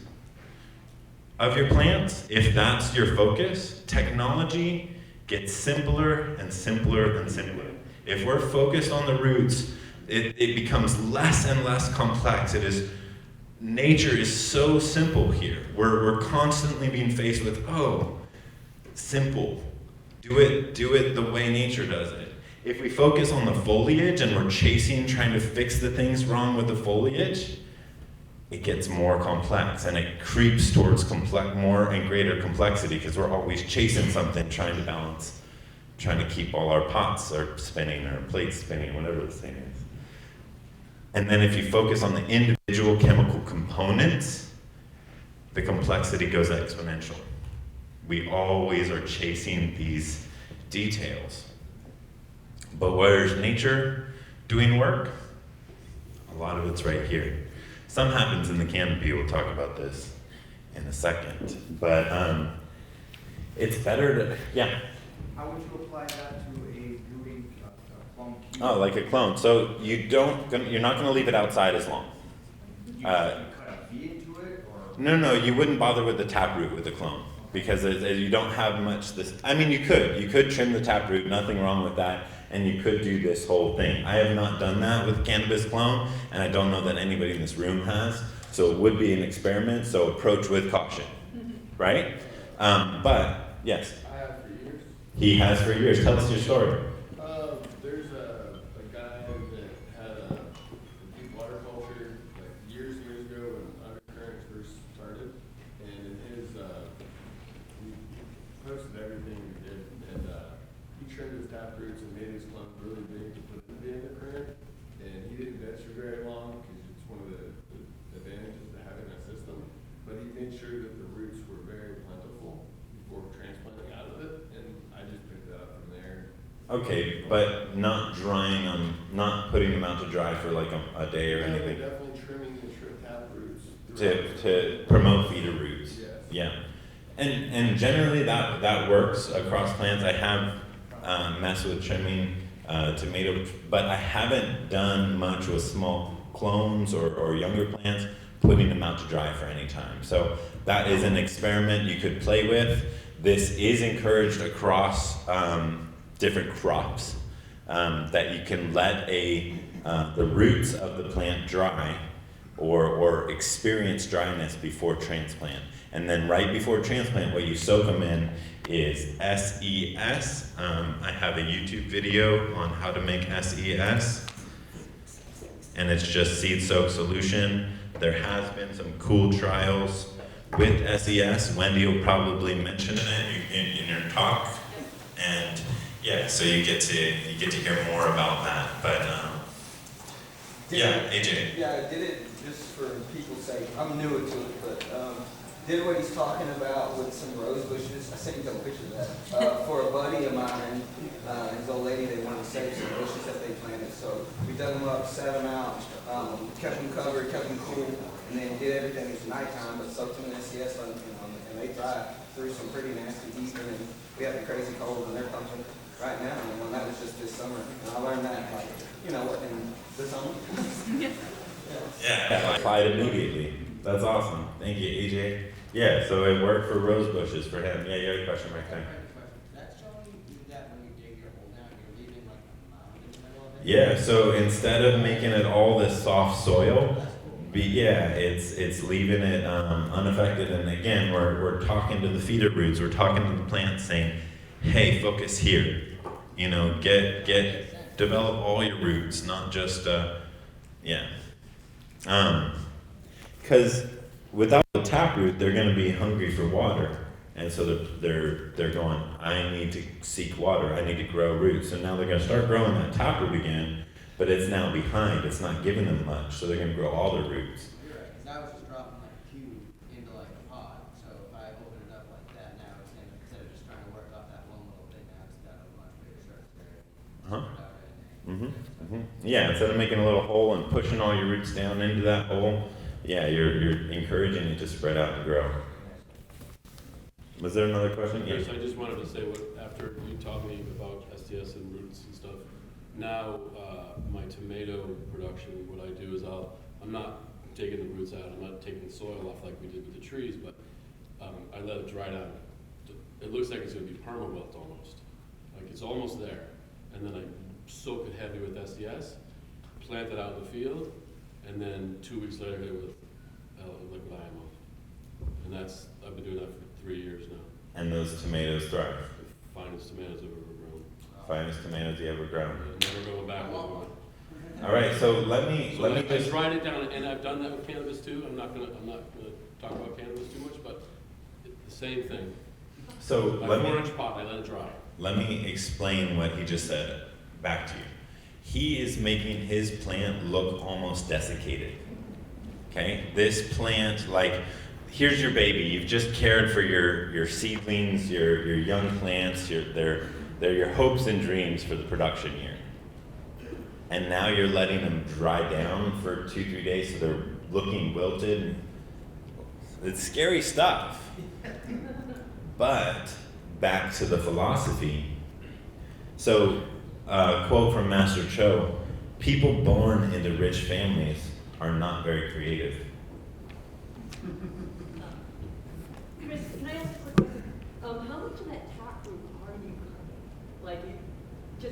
of your plants, if that's your focus, technology gets simpler and simpler and simpler. If we're focused on the roots, it becomes less and less complex. Nature is so simple here. We're constantly being faced with, simple. Do it the way nature does it. If we focus on the foliage and we're trying to fix the things wrong with the foliage, it gets more complex and it creeps towards more and greater complexity because we're always chasing something, trying to balance, trying to keep all our pots or spinning or plates spinning, whatever this thing is. And then if you focus on the individual chemical components, the complexity goes exponential. We always are chasing these details. But where's nature doing work? A lot of it's right here. Some happens in the canopy, we'll talk about this in a second. But it's better to, How would you apply that to a clone cube? Oh, like a clone. So you're not going to leave it outside as long. You cut a V into it, or? No, you wouldn't bother with the taproot with the clone because you don't have much this. I mean, you could trim the taproot, nothing wrong with that, and you could do this whole thing. I have not done that with cannabis clone, and I don't know that anybody in this room has. So it would be an experiment. So approach with caution, right? But yes. I have for years. He has for years. Tell us your story. There's a guy that had a deep water culture like years ago when undercurrents first started, and in his he posted everything he did, and he trimmed his taproots and made his clones really big to put in the undercurrent, and he didn't veg for very long because it's one of the advantages to having that system, but he made sure that the roots were very plentiful before transplanting out of it, and I just picked it up from there. Okay, but not not putting them out to dry for like a day or anything. Definitely trimming the tap roots. To promote feeder roots. Yes. Yeah. And generally that works across plants. I have messed with trimming tomato, but I haven't done much with small clones or younger plants, putting them out to dry for any time. So that is an experiment you could play with. This is encouraged across different crops, that you can let the roots of the plant dry or experience dryness before transplant. And then right before transplant, what you soak them in is SES. I have a YouTube video on how to make SES, and it's just seed soak solution. There has been some cool trials with SES. Wendy will probably mention it in your talk, and yeah, so you get to hear more about that. But AJ. Yeah, I did it just for people's sake. I'm new to it, but did what he's talking about with some rose bushes. I sent you a picture of that. For a buddy of mine, his old lady, they wanted to save some bushes that they planted. So we dug them up, set them out, kept them covered, kept them cool, and then did everything. It's nighttime, but soaked them in SES, and they thrive through some pretty nasty heat. And we had the crazy cold, and they're pumping right now. And that was just this summer. And I learned that, in the summer. Yeah, applied immediately. That's awesome. Thank you, AJ. Yeah, so it worked for rose bushes for him. Yeah, you had a question right there. That's showing you do that when you dig your hole down, you're leaving like a mound in the middle of it? Yeah, so instead of making it all this soft soil, it's leaving it unaffected. And again, we're talking to the feeder roots, we're talking to the plants saying, hey, focus here. You know, develop all your roots, not just, yeah. Because without the taproot, they're going to be hungry for water. And so they're going, I need to seek water, I need to grow roots. So now they're going to start growing that taproot again, but it's now behind, it's not giving them much, so they're going to grow all their roots. You're right, because I was just dropping like a cube into like a pod, so if I open it up like that, now it's gonna, instead of just trying to work off that one little thing, now it's got a much bigger surface area. Yeah, instead of making a little hole and pushing all your roots down into that hole, yeah, you're encouraging it to spread out and grow. Was there another question? Yes, I just wanted to say, after you taught me about STS and roots and stuff, now my tomato production, what I do is I'm not taking the roots out, I'm not taking the soil off like we did with the trees, but I let it dry down. It looks like it's going to be perma-wilt almost. Like it's almost there. And then I soak it heavy with STS, plant it out in the field, and then 2 weeks later hit it with liquid IMO. And I've been doing that for 3 years now. And those tomatoes thrive. The finest tomatoes I've ever grown. Finest tomatoes you ever grown. Never going back with one. All right, so let me I just dried it down, and I've done that with cannabis too. I'm not gonna talk about cannabis too much, but the same thing. so My let me 4-inch pot, I let it dry. let me explain what he just said back to you. He is making his plant look almost desiccated. Okay, this plant, like, here's your baby. You've just cared for your seedlings, your young plants. They're your hopes and dreams for the production year. And now you're letting them dry down for 2-3 days, so they're looking wilted. It's scary stuff. But back to the philosophy. So, quote from Master Cho: "People born into rich families are not very creative." Chris, can I ask a quick question? How much of that taproot are you cutting? Like,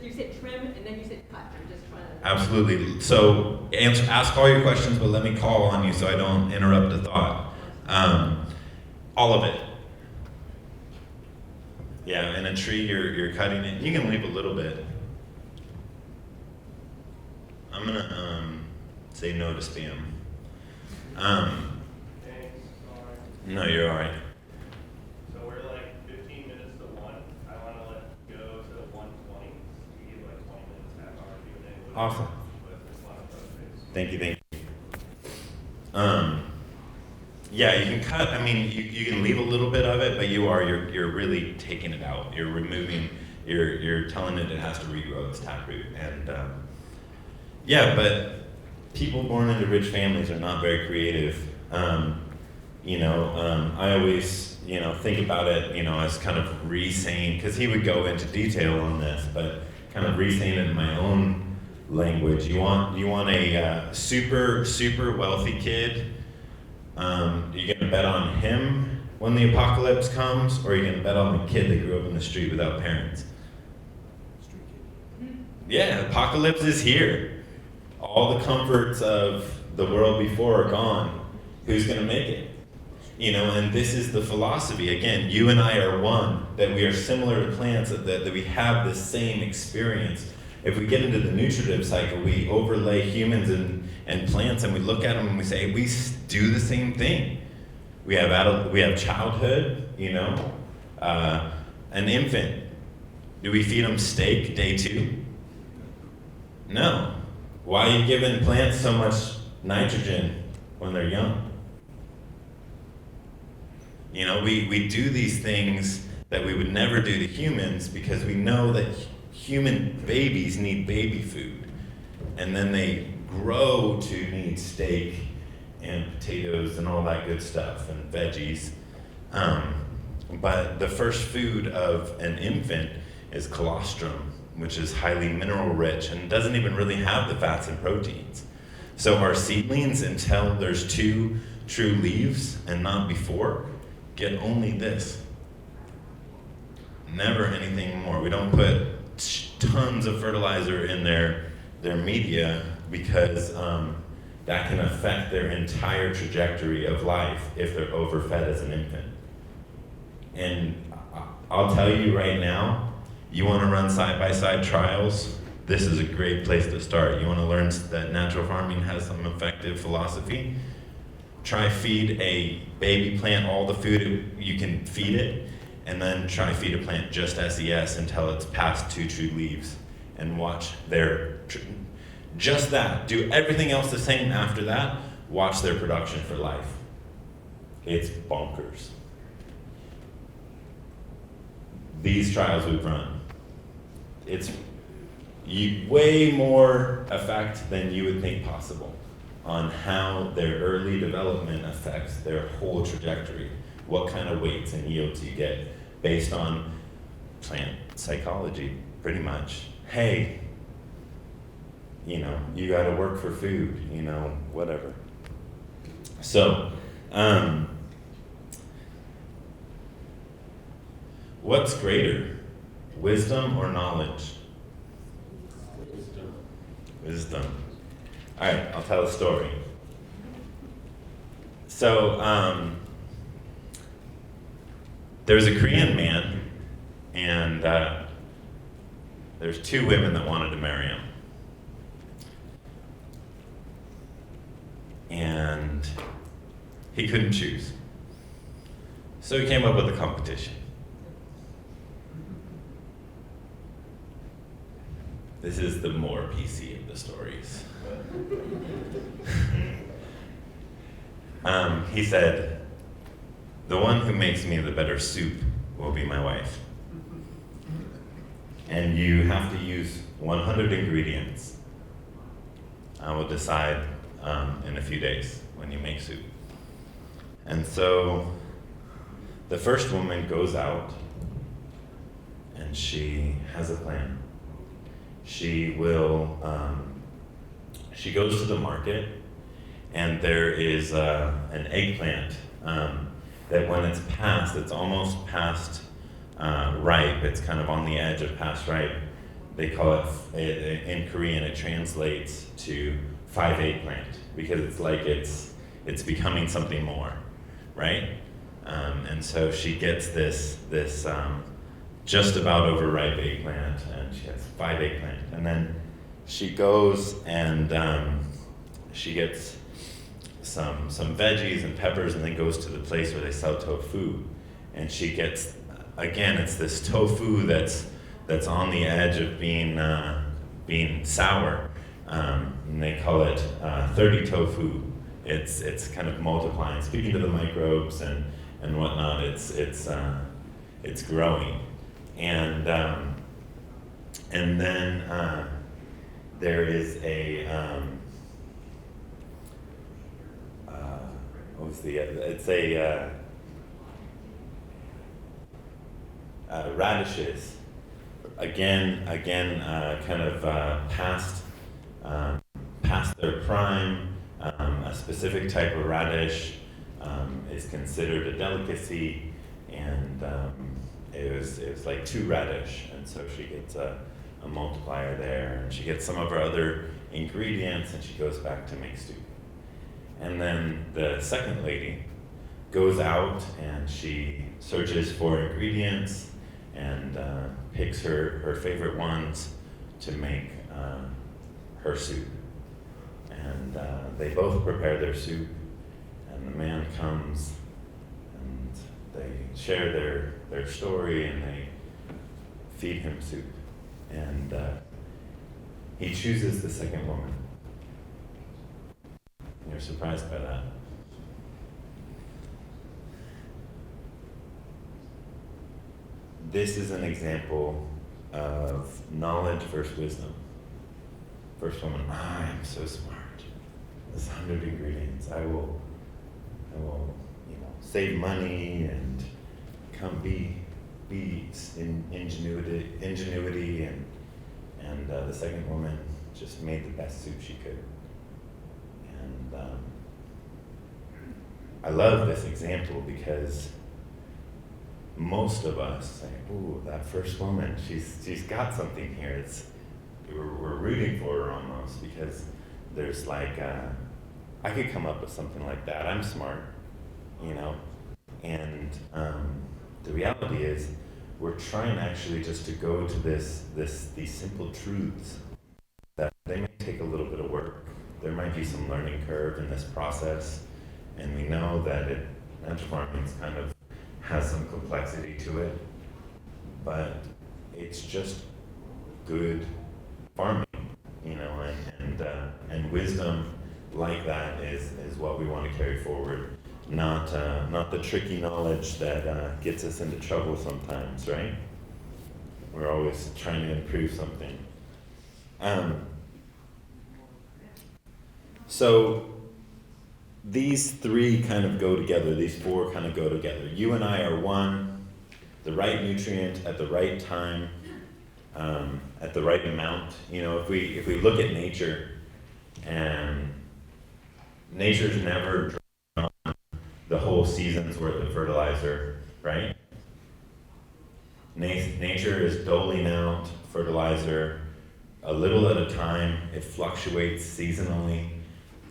you said trim and then you said cut. I'm just trying to. Absolutely. So ask all your questions, but let me call on you so I don't interrupt the thought. All of it. Yeah, in a tree you're cutting it. You can leave a little bit. I'm gonna say no to spam. Thanks, sorry. No, you're all right. So we're like 15 minutes to 1. I want to let go to 1:20. We give like 20 minutes, half hour Q&A. Awesome. But there's a lot of touch base. Thank you. Yeah, you can cut. I mean, you can leave a little bit of it, but you're really taking it out. You're removing. You're telling it has to regrow its taproot. And yeah, but people born into rich families are not very creative. I always think about it as kind of re-saying, because he would go into detail on this, but kind of re-saying it in my own language. You want a super wealthy kid. You gonna bet on him when the apocalypse comes, or are you gonna bet on the kid that grew up in the street without parents? Yeah, apocalypse is here. All the comforts of the world before are gone. Who's gonna make it? And this is the philosophy. Again, you and I are one, that we are similar to plants, that we have the same experience. If we get into the nutritive cycle, we overlay humans and plants, and we look at them and we say, we do the same thing. We have childhood, an infant. Do we feed them steak day 2? No. Why are you giving plants so much nitrogen when they're young? We do these things that we would never do to humans because we know that human babies need baby food, and then they grow to need steak and potatoes and all that good stuff and veggies. But the first food of an infant is colostrum, which is highly mineral rich and doesn't even really have the fats and proteins. So our seedlings, until there's 2 true leaves and not before, get only this. Never anything more. We don't put tons of fertilizer in their media because that can affect their entire trajectory of life if they're overfed as an infant. And I'll tell you right now, You want to run side-by-side trials? This is a great place to start. You want to learn that natural farming has some effective philosophy? Try feed a baby plant all the food you can feed it, and then try feed a plant just SES until it's past 2 true leaves, and watch just that. Do everything else the same after that. Watch their production for life. It's bonkers. These trials we've run, it's way more effect than you would think possible on how their early development affects their whole trajectory. What kind of weights and yields you get based on plant psychology, pretty much. Hey, you know, you gotta work for food, you know, whatever. So, what's greater, wisdom or knowledge? Wisdom. All right, I'll tell a story. So, there was a Korean man, and there's 2 women that wanted to marry him. And he couldn't choose. So he came up with a competition. This is the more PC of the stories. He said, the one who makes me the better soup will be my wife. And you have to use 100 ingredients. I will decide in a few days when you make soup. And so the first woman goes out and she has a plan. She will, she goes to the market, and there is an eggplant that when it's past, it's almost past ripe, it's kind of on the edge of past ripe. They call it, in Korean, it translates to 5 eggplant, because it's like it's becoming something more, right? And so she gets this just about overripe eggplant, and she has 5 eggplant. And then she goes and she gets some veggies and peppers, and then goes to the place where they sell tofu. And she gets, again, it's this tofu that's on the edge of being sour. And they call it 30 tofu. It's kind of multiplying, speaking to the microbes and whatnot. It's growing. And then there is radishes. Again, kind of past their prime. A specific type of radish is considered a delicacy, and it was like 2 radish, and so she gets a multiplier there, and she gets some of her other ingredients, and she goes back to make stew. And then the second lady goes out and she searches for ingredients and picks her favorite ones to make her soup. And they both prepare their soup, and the man comes and they share their story, and they feed him soup. And he chooses the second woman. You're surprised by that. This is an example of knowledge versus wisdom. First woman, I am so smart. There's 100 ingredients. I will, save money and come be in ingenuity, and the second woman just made the best soup she could. And I love this example because most of us say, "Ooh, that first woman, she's got something here." We're rooting for her almost, because there's like, I could come up with something like that. I'm smart, And the reality is, we're trying actually just to go to these simple truths that they may take a little bit of work. There might be some learning curve in this process, and we know that natural farming kind of has some complexity to it, but it's just good farming, you know, and wisdom like that is what we want to carry forward. Not the tricky knowledge that gets us into trouble sometimes, right? We're always trying to improve something. So these three kind of go together, these four kind of go together. You and I are one, the right nutrient at the right time, at the right amount. You know, if we look at nature, and nature's never drawn the whole season's worth of fertilizer, right? Nature is doling out fertilizer a little at a time. It fluctuates seasonally.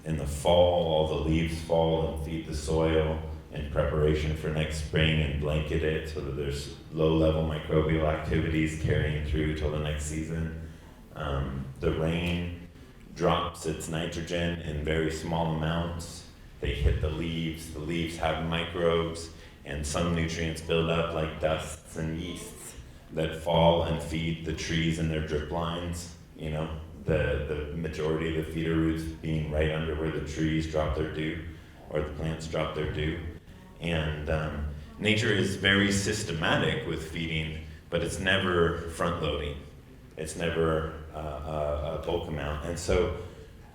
In the fall, all the leaves fall and feed the soil in preparation for next spring and blanket it so that there's low-level microbial activities carrying through till the next season. The rain drops its nitrogen in very small amounts. They hit the leaves have microbes, and some nutrients build up like dusts and yeasts that fall and feed the trees in their drip lines, you know, the majority of the feeder roots being right under where the trees drop their dew, or the plants drop their dew. And nature is very systematic with feeding, but it's never front-loading. It's never a bulk amount. And so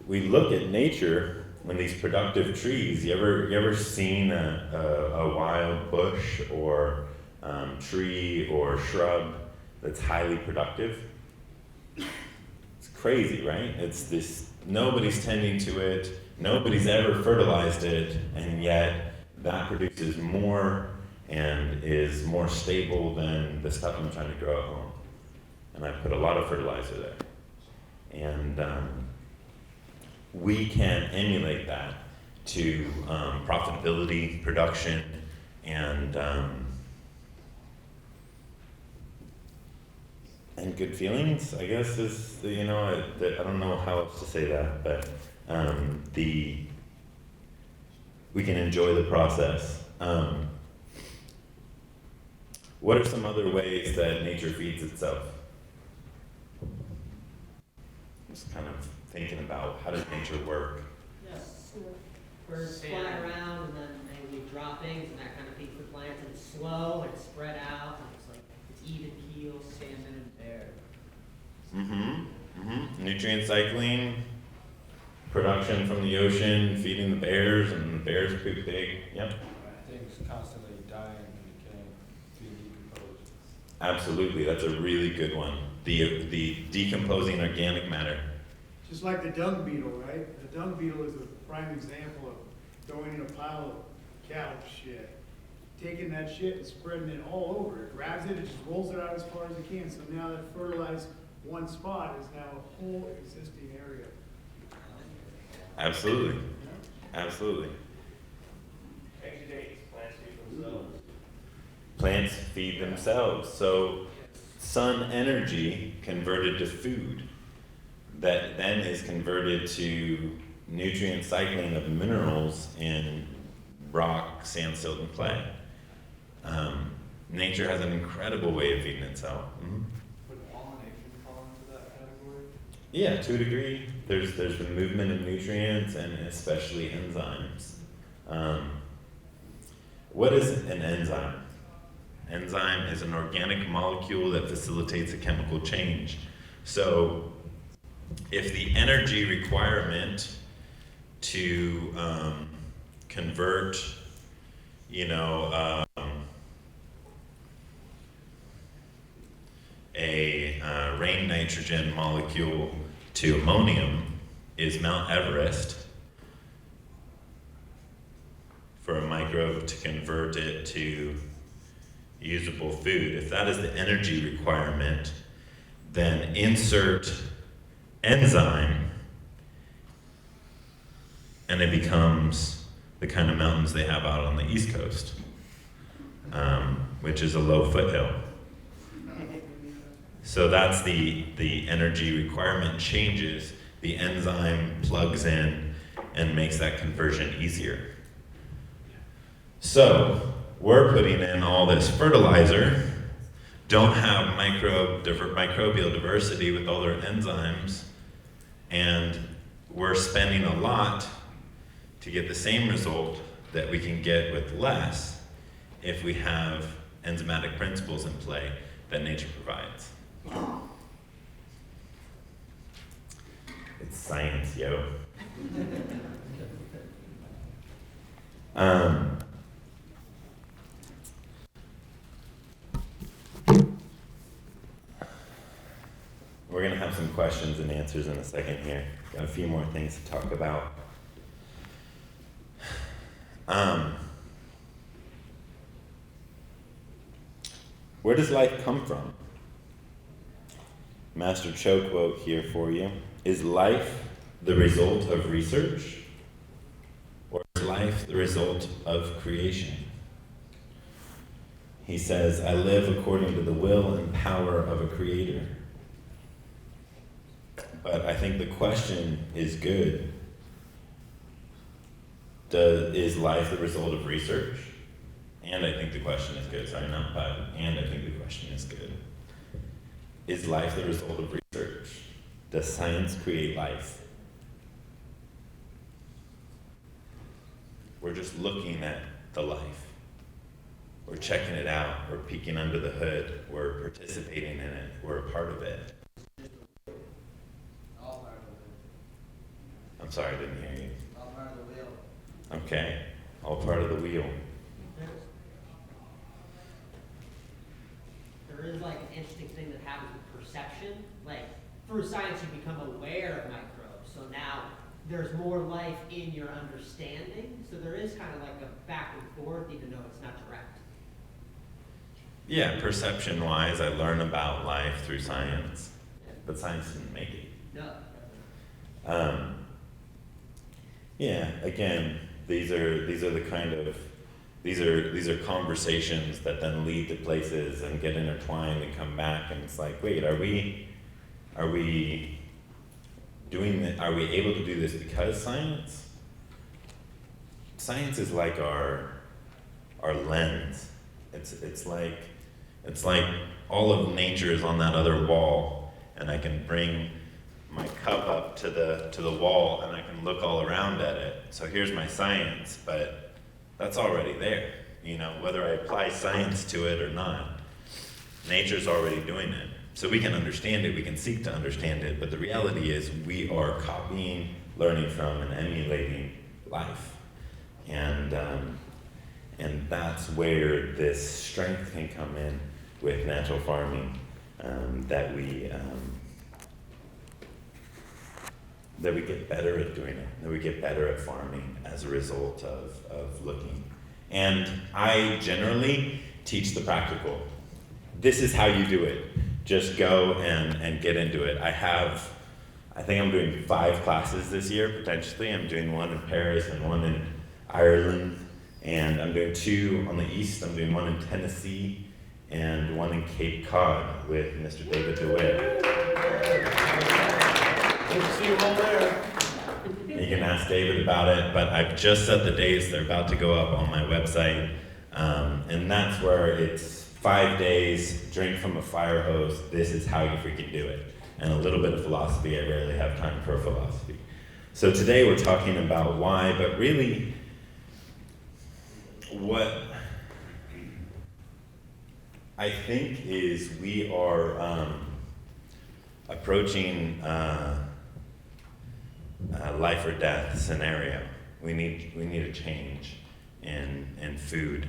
we look at nature when these productive trees, you ever seen a wild bush or tree or shrub that's highly productive? It's crazy, right? It's this, nobody's tending to it, nobody's ever fertilized it, and yet that produces more and is more stable than the stuff I'm trying to grow at home. And I put a lot of fertilizer there. And we can emulate that to profitability, production, and good feelings, I guess, is, you know, I don't know how else to say that, but we can enjoy the process. What are some other ways that nature feeds itself? Just kind of thinking about how does nature work? Yes. Birds fly around and then they leave droppings and that kind of feeds the plants, and it's slow and it's spread out and it's like it's even keel, salmon and bear. Nutrient cycling, production from the ocean, feeding the bears, and the bears are pretty big. Yep. Things constantly dying and decaying, being decomposed. Absolutely, that's a really good one. The decomposing organic matter. Just like the dung beetle, right? The dung beetle is a prime example of throwing in a pile of cattle shit, taking that shit and spreading it all over. It grabs it, it just rolls it out as far as it can. So now that fertilized one spot is now a whole existing area. Absolutely. Absolutely. Plants feed themselves. Plants feed themselves. So sun energy converted to food that then is converted to nutrient cycling of minerals in rock, sand, silt, and clay. Nature has an incredible way of feeding itself. Would pollination fall into that category? Yeah, to a degree. There's the movement of nutrients and especially enzymes. What is an enzyme? Enzyme is an organic molecule that facilitates a chemical change. So if the energy requirement to convert, a rain nitrogen molecule to ammonium is Mount Everest, for a microbe to convert it to usable food, if that is the energy requirement, then insert enzyme and it becomes the kind of mountains they have out on the East Coast, which is a low foothill. So that's the energy requirement changes, the enzyme plugs in and makes that conversion easier. So we're putting in all this fertilizer, don't have microbial diversity with all their enzymes, and we're spending a lot to get the same result that we can get with less if we have enzymatic principles in play that nature provides. It's science, yo. We're going to have some questions and answers in a second here. Got a few more things to talk about. Where does life come from? Master Cho quote here for you. Is life the result of research, or is life the result of creation? He says, I live according to the will and power of a creator. But I think the question is good. Is life the result of research? And I think the question is good. Sorry, not but. And I think the question is good. Is life the result of research? Does science create life? We're just looking at the life. We're checking it out. We're peeking under the hood. We're participating in it. We're a part of it. All part of it. I'm sorry, I didn't hear you. All part of the wheel. Okay, all part of the wheel. There is like an interesting thing that happens with perception. Like through science, you become aware of microbes. So now there's more life in your understanding. So there is kind of like a back and forth, even though it's not direct. Yeah, perception-wise, I learn about life through science, but science didn't make it. No. Yeah, again, these are the kind of these are conversations that then lead to places and get intertwined and come back, and it's like, wait, are we doing that? Are we able to do this because science? Science is like our lens. It's like all of nature is on that other wall, and I can bring my cup up to the wall and I can look all around at it. So here's my science, but that's already there. You know, whether I apply science to it or not, nature's already doing it. So we can understand it, we can seek to understand it, but the reality is we are copying, learning from, and emulating life. And that's where this strength can come in with natural farming, that we get better at doing it, that we get better at farming as a result of looking. And I generally teach the practical. This is how you do it. Just go and get into it. I think I'm doing 5 classes this year, potentially. I'm doing one in Paris and one in Ireland, and I'm doing 2 on the East. I'm doing one in Tennessee and one in Cape Cod with Mr. David DeWitt. Good to see you all there. You can ask David about it, but I've just set the dates. They're about to go up on my website. And that's where it's 5 days, drink from a fire hose. This is how you freaking do it. And a little bit of philosophy. I rarely have time for philosophy. So today we're talking about why, but really what I think is we are approaching life or death scenario. We need a change in food.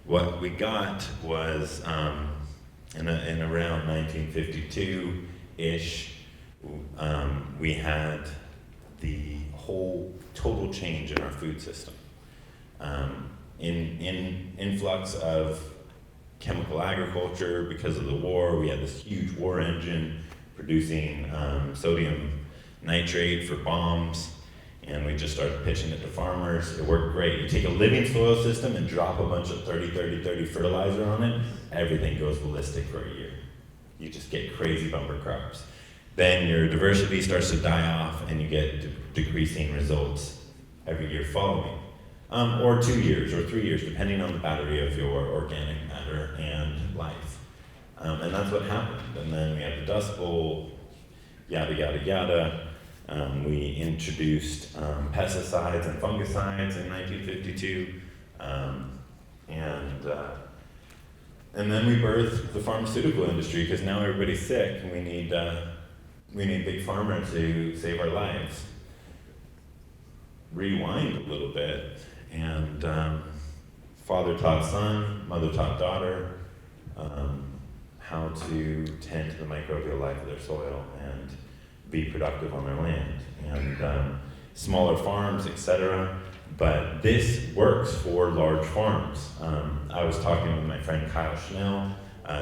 What we got was in around 1952-ish, we had the whole total change in our food system. In influx of chemical agriculture because of the war, we had this huge war engine producing sodium nitrate for bombs, and we just started pitching it to farmers. It worked great. You take a living soil system and drop a bunch of 30-30-30 fertilizer on it, everything goes ballistic for a year. you just get crazy bumper crops. Then your diversity starts to die off and you get decreasing results every year following. Or 2 years or 3 years, depending on the battery of your organic matter and life. And that's what happened. And then we had the Dust Bowl, yada, yada, yada. We introduced pesticides and fungicides in 1952. And then we birthed the pharmaceutical industry because now everybody's sick and we need Big Pharma to save our lives. Rewind a little bit, and father taught son, mother taught daughter how to tend to the microbial life of their soil and be productive on their land, and smaller farms, etc. But this works for large farms. I was talking with my friend Kyle Schnell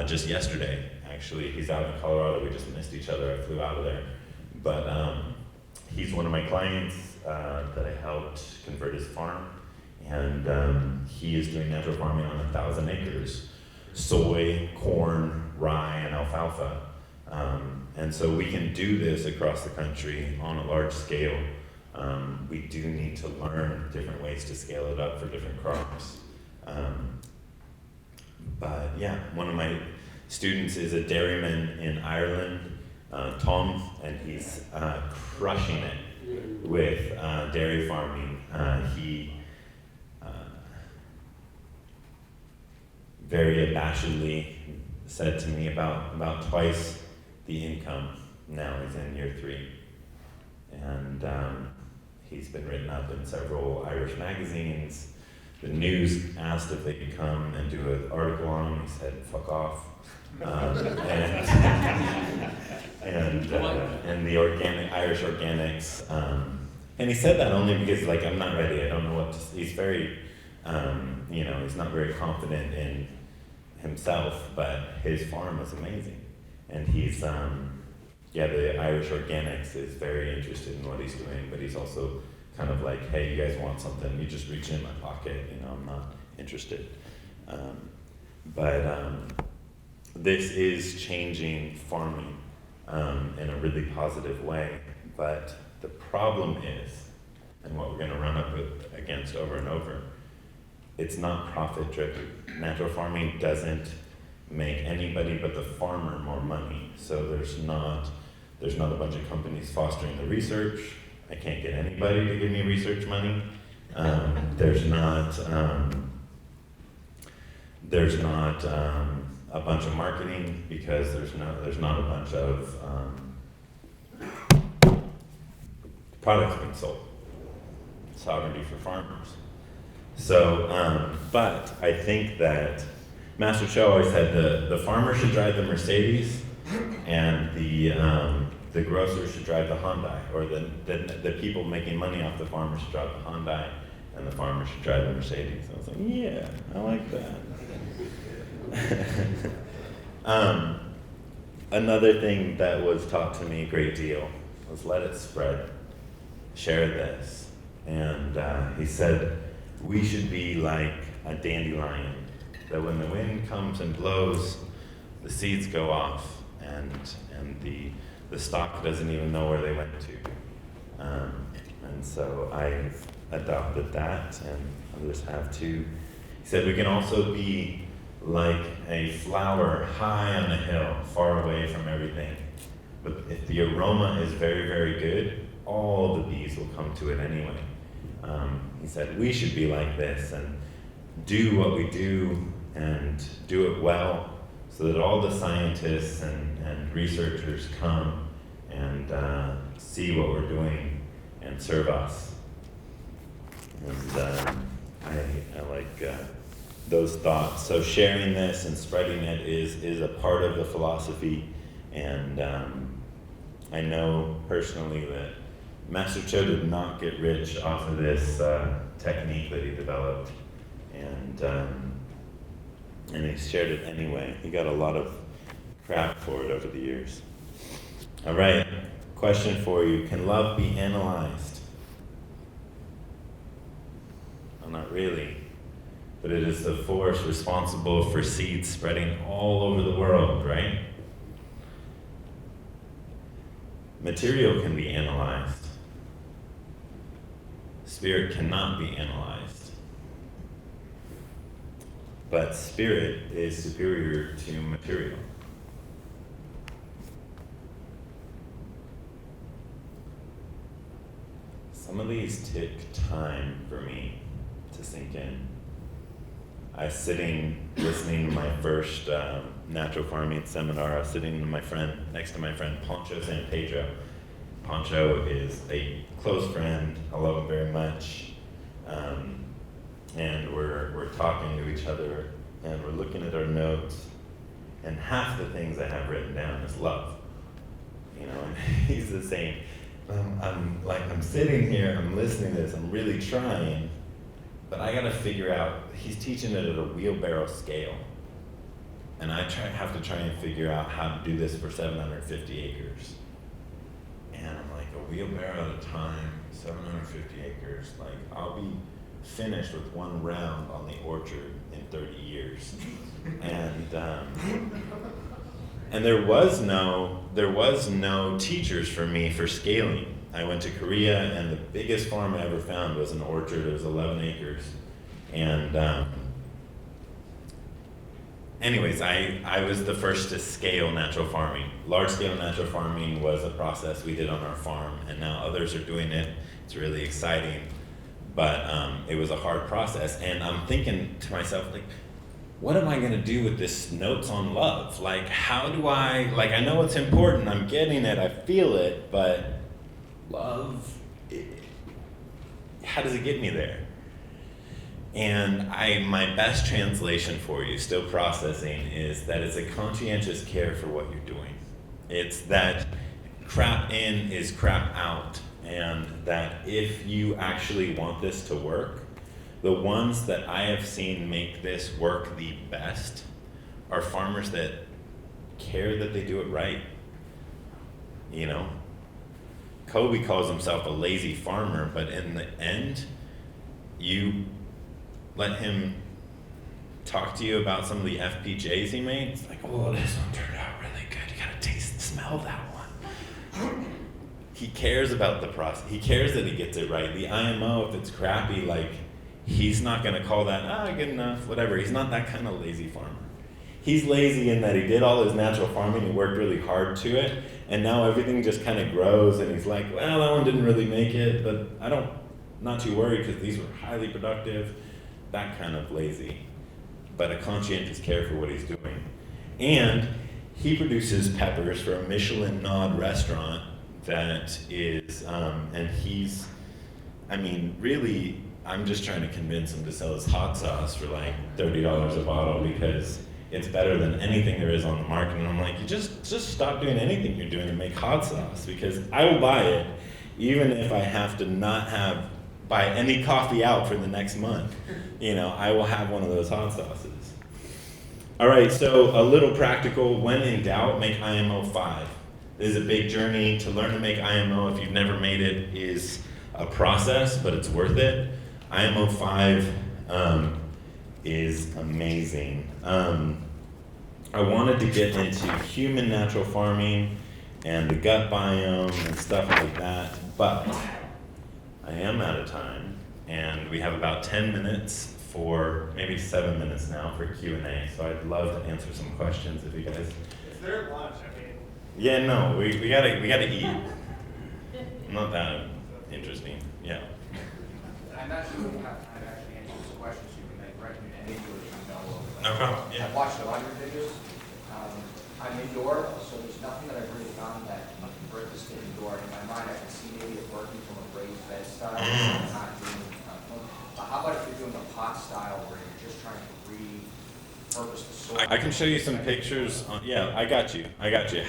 just yesterday. Actually, he's out in Colorado. We just missed each other. I flew out of there. But he's one of my clients that I helped convert his farm. And he is doing natural farming on 1,000 acres. Soy, corn, rye, and alfalfa. And so we can do this across the country on a large scale. We do need to learn different ways to scale it up for different crops. But yeah, one of my students is a dairyman in Ireland, Tom, and he's crushing it with dairy farming. He very abashedly said to me about twice the income. Now he's in year 3. And he's been written up in several Irish magazines. The news asked if they could come and do an article on him. He said, fuck off. And the Irish organics. And he said that only because, like, I'm not ready. I don't know what to, he's very, he's not very confident in himself, but his farm is amazing. And he's, the Irish organics is very interested in what he's doing, but he's also kind of like, hey, you guys want something, you just reach in my pocket, I'm not interested. This is changing farming in a really positive way, but the problem is, and what we're gonna run up against over and over, it's not profit driven. Natural farming doesn't make anybody but the farmer more money. So there's not a bunch of companies fostering the research. I can't get anybody to give me research money. There's not a bunch of marketing because there's not a bunch of products being sold. Sovereignty for farmers. So, but I think that Master Cho always said the farmer should drive the Mercedes, and the grocer should drive the Hyundai, or the people making money off the farmer should drive the Hyundai, and the farmer should drive the Mercedes. I was like, yeah, I like that. Another thing that was taught to me a great deal was let it spread, share this, and he said we should be like a dandelion, that when the wind comes and blows, the seeds go off, and the stalk doesn't even know where they went to. And so I've adopted that, and others have too. He said we can also be like a flower high on a hill, far away from everything. But if the aroma is very, very good, all the bees will come to it anyway. He said we should be like this and do what we do and do it well, so that all the scientists and researchers come and see what we're doing and serve us. And I like those thoughts. So sharing this and spreading it is a part of the philosophy. And I know personally that Master Cho did not get rich off of this technique that he developed. And he shared it anyway. He got a lot of crap for it over the years. All right, question for you. Can love be analyzed? Well, not really. But it is the force responsible for seeds spreading all over the world, right? Material can be analyzed. Spirit cannot be analyzed. But spirit is superior to material. Some of these take time for me to sink in. I was sitting, listening to my first natural farming seminar. I was sitting next to my friend Pancho San Pedro. Pancho is a close friend. I love him very much. And we're talking to each other, and we're looking at our notes, and half the things I have written down is love. You know, and he's the same. I'm sitting here, I'm listening to this, I'm really trying, but I gotta figure out, he's teaching it at a wheelbarrow scale. And I have to try and figure out how to do this for 750 acres. And I'm like, a wheelbarrow at a time, 750 acres, like I'll be finished with one round on the orchard in 30 years. And there was no teachers for me for scaling. I went to Korea, and the biggest farm I ever found was an orchard. It was 11 acres. And anyways, I was the first to scale natural farming. Large-scale natural farming was a process we did on our farm, and now others are doing it. It's really exciting, but it was a hard process. And I'm thinking to myself, like, what am I gonna do with this notes on love? Like, how do I know it's important, I'm getting it, I feel it, but love, how does it get me there? And my best translation for you, still processing, is that it's a conscientious care for what you're doing. It's that crap in is crap out, and that if you actually want this to work, the ones that I have seen make this work the best are farmers that care that they do it right. You know, Kobe calls himself a lazy farmer, but in the end, you let him talk to you about some of the FPJs he made. It's like, oh, this one turned out really good. You gotta taste and smell that one. He cares about the process. He cares that he gets it right. The IMO, if it's crappy, like, he's not gonna call that, good enough, whatever. He's not that kind of lazy farmer. He's lazy in that he did all his natural farming, he worked really hard to it, and now everything just kind of grows, and he's like, well, that one didn't really make it, but not too worried because these were highly productive, that kind of lazy. But a conscientious care for what he's doing. And he produces peppers for a Michelin-nod restaurant that is, and he's, really, I'm just trying to convince him to sell his hot sauce for like $30 a bottle because it's better than anything there is on the market. And I'm like, you just stop doing anything you're doing and make hot sauce, because I will buy it even if I have to not buy any coffee out for the next month. You know, I will have one of those hot sauces. All right, so a little practical, when in doubt, make IMO 5. This is a big journey. To learn to make IMO, if you've never made it, is a process, but it's worth it. IMO 5 is amazing. I wanted to get into human natural farming and the gut biome and stuff like that, but I am out of time, and we have about 10 minutes for, maybe 7 minutes now for Q&A, so I'd love to answer some questions if you guys. Is there lunch? Yeah, no, we gotta eat. Not that interesting, yeah. I'm not sure if you have time to actually answer these questions. You can make recommendations or email over. No problem, yeah. I've watched a lot of your videos. I'm indoor, so there's nothing that I've really found that bring this to indoor. In my mind, I can see maybe it working from a raised bed style. Not doing, how about if you're doing a pot style where you're just trying to repurpose the soil? I can show you some pictures. Yeah, I got you.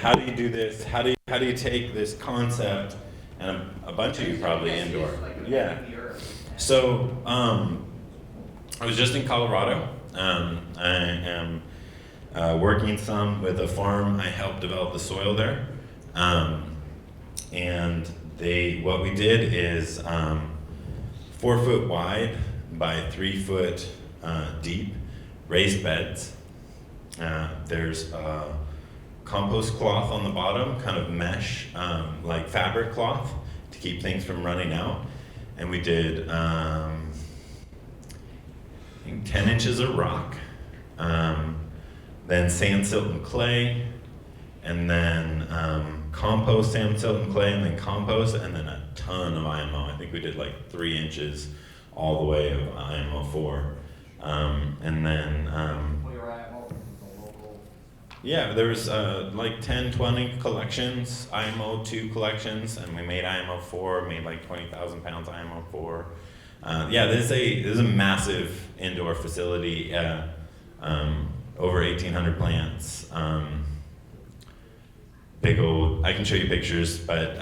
How do you do this? How do you take this concept, and a bunch of you probably indoor. Yeah. So I was just in Colorado. I am working some with a farm. I helped develop the soil there, and what we did is 4 foot wide by 3 foot deep raised beds. There's compost cloth on the bottom, kind of mesh, like fabric cloth to keep things from running out. And we did, I think 10 inches of rock, then sand, silt, and clay, and then compost, sand, silt, and clay, and then compost, and then a ton of IMO. I think we did like 3 inches all the way of IMO 4. And then, Well, you're IMO from the local. yeah, there was like 10, 20 collections, IMO 2 collections, and we made IMO 4, made like 20,000 pounds IMO 4. Yeah, this is a massive indoor facility, over 1,800 plants. Big old, I can show you pictures, but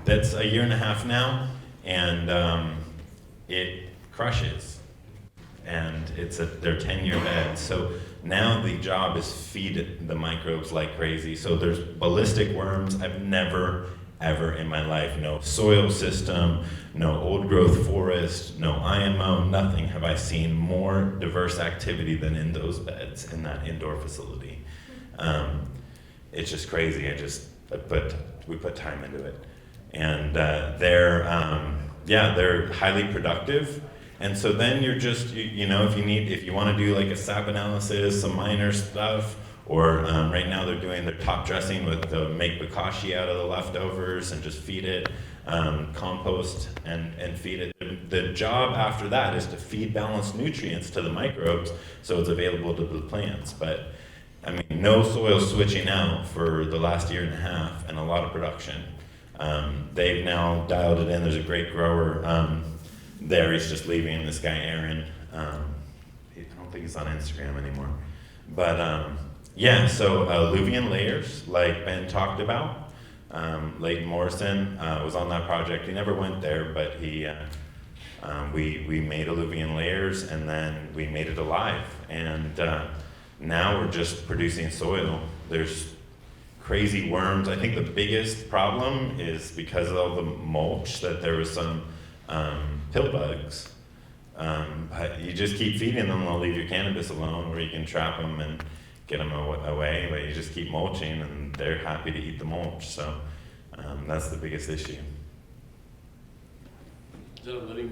that's a year and a half now, and it crushes. And they're 10-year beds. So now the job is feed the microbes like crazy. So there's ballistic worms. I've never, ever in my life, no soil system, no old growth forest, no IMO, nothing have I seen more diverse activity than in those beds in that indoor facility. It's just crazy. We put time into it. And they're highly productive. And so then you're just, if you want to do like a sap analysis, some minor stuff, or right now they're doing their top dressing make bokashi out of the leftovers and just feed it, compost and feed it. The job after that is to feed balanced nutrients to the microbes so it's available to the plants. But I mean, no soil switching out for the last year and a half and a lot of production. They've now dialed it in. There's a great grower there. He's just leaving, this guy Aaron. I don't think he's on Instagram anymore. But so alluvian layers, like Ben talked about. Leighton Morrison was on that project. He never went there, but we made alluvian layers, and then we made it alive. And now we're just producing soil. There's crazy worms. I think the biggest problem is because of all the mulch that there was some pill bugs. But you just keep feeding them, they'll leave your cannabis alone, or you can trap them and get them away, but you just keep mulching and they're happy to eat the mulch. So that's the biggest issue. Is that a living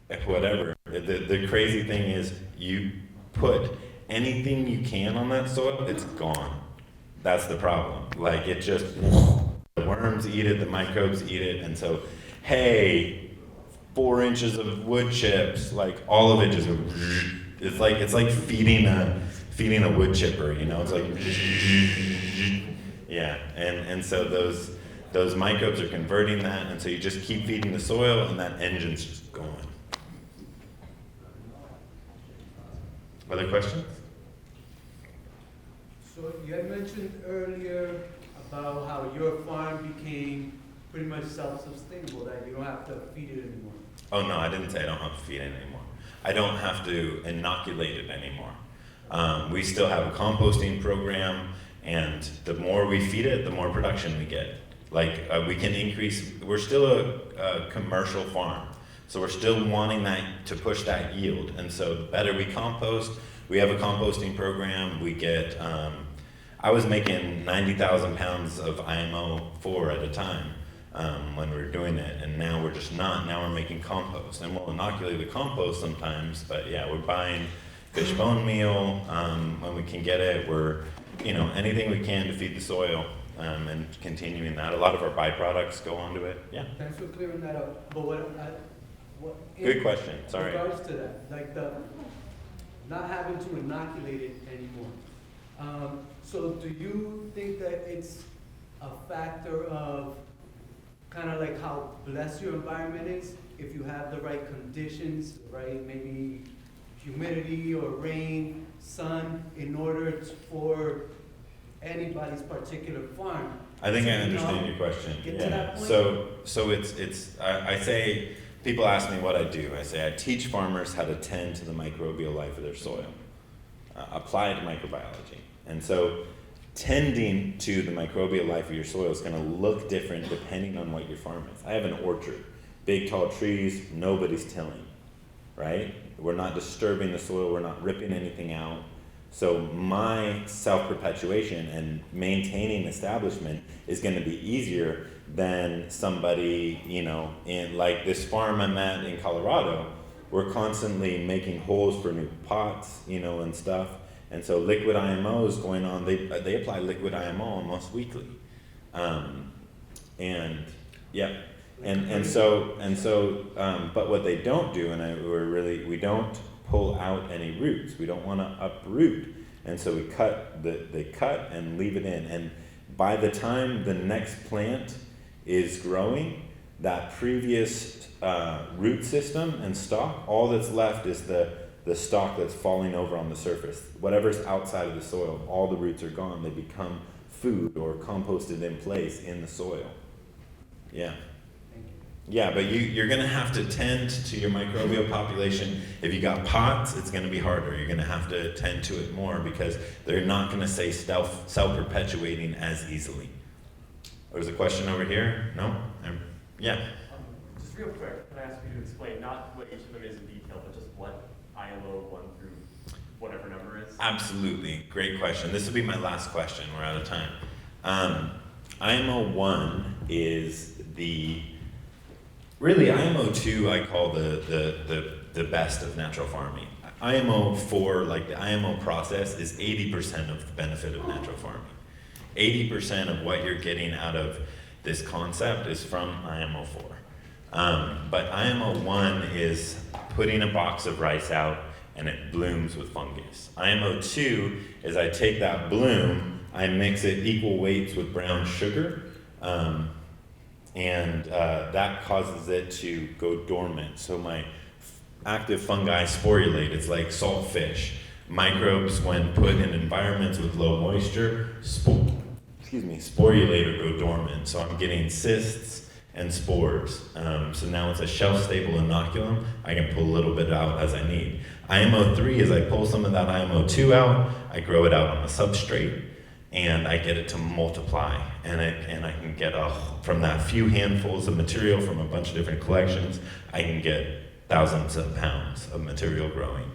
mulch? Whatever. The crazy thing is you put anything you can on that soil, it's gone. That's the problem. Like it just, the worms eat it, the microbes eat it, and so, hey, 4 inches of wood chips, like all of it just, it's like feeding a wood chipper, it's like, yeah, and so those microbes are converting that, and so you just keep feeding the soil, and that engine's just going. Other questions? So you had mentioned earlier about how your farm became pretty much self-sustainable, that you don't have to feed it anymore. Oh no, I didn't say I don't have to feed it anymore. I don't have to inoculate it anymore. We still have a composting program, and the more we feed it, the more production we get. Like we can increase, we're still a commercial farm, so we're still wanting that to push that yield. And so the better we compost, we have a composting program. We get, I was making 90,000 pounds of IMO 4 at a time when we were doing it, and now we're just not. Now we're making compost, and we'll inoculate the compost sometimes, but yeah, we're buying fish bone meal when we can get it. We're, anything we can to feed the soil and continuing that. A lot of our byproducts go onto it. Yeah. Thanks for clearing that up. But Good question. Sorry. In regards to that, like the not having to inoculate it anymore. So do you think that it's a factor of kind of like how blessed your environment is? If you have the right conditions, right, maybe humidity or rain, sun, in order for anybody's particular farm. I think I understand your question. Get to that point? So it's I say, people ask me what I do. I say I teach farmers how to tend to the microbial life of their soil, applied microbiology. And so tending to the microbial life of your soil is going to look different depending on what your farm is. I have an orchard, big tall trees, nobody's tilling, right? We're not disturbing the soil, we're not ripping anything out. So my self-perpetuation and maintaining establishment is going to be easier than somebody, you know, in like this farm I'm at in Colorado. We're constantly making holes for new pots, you know, and stuff. And so liquid IMO is going on. They apply liquid IMO almost weekly. And yeah. But what they don't do, and we don't pull out any roots. We don't want to uproot, and so they cut and leave it in. And by the time the next plant is growing, that previous root system and stalk, all that's left is the stalk that's falling over on the surface. Whatever's outside of the soil, all the roots are gone. They become food or composted in place in the soil. Yeah. Yeah, but you're going to have to tend to your microbial population. If you got pots, it's going to be harder. You're going to have to tend to it more because they're not going to stay self-perpetuating as easily. There's a question over here? No? Yeah. Just real quick, can I ask you to explain not what each of them is in detail, but just what IMO 1 through whatever number is? Absolutely. Great question. This will be my last question. We're out of time. IMO 1 is really IMO 2 I call the best of natural farming. IMO 4, like the IMO process, is 80% of the benefit of natural farming. 80% of what you're getting out of this concept is from IMO 4. But IMO 1 is putting a box of rice out and it blooms with fungus. IMO 2 is I take that bloom, I mix it equal weights with brown sugar, and that causes it to go dormant. So my active fungi sporulate. It's like salt fish. Microbes, when put in environments with low moisture, sporulate or go dormant. So I'm getting cysts and spores. So now it's a shelf-stable inoculum. I can pull a little bit out as I need. IMO 3 is I pull some of that IMO 2 out, I grow it out on a substrate, and I get it to multiply. And I can get from that few handfuls of material from a bunch of different collections, I can get thousands of pounds of material growing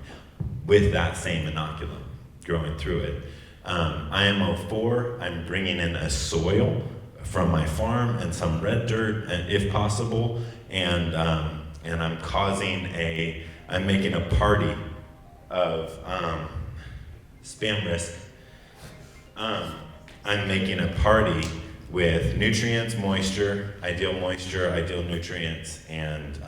with that same inoculum growing through it. IMO 4, I'm bringing in a soil from my farm and some red dirt, if possible, and I'm making a party of spam risk. I'm making a party with nutrients, moisture, ideal nutrients, and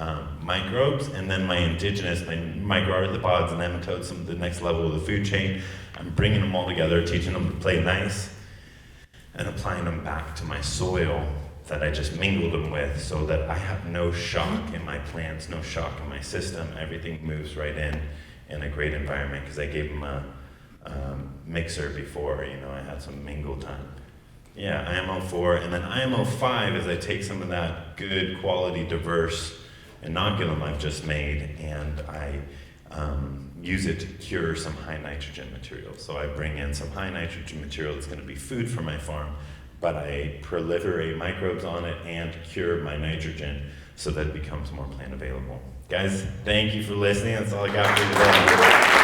microbes, and then my indigenous, my microarthropods and nematodes, the next level of the food chain. I'm bringing them all together, teaching them to play nice, and applying them back to my soil that I just mingled them with so that I have no shock in my plants, no shock in my system. Everything moves right in a great environment because I gave them a mixer before, I had some mingle time. Yeah, IMO 4, and then IMO 5 is I take some of that good quality diverse inoculum I've just made and I use it to cure some high nitrogen material. So I bring in some high nitrogen material that's going to be food for my farm, but I proliferate microbes on it and cure my nitrogen so that it becomes more plant available. Guys, thank you for listening. That's all I got for you today.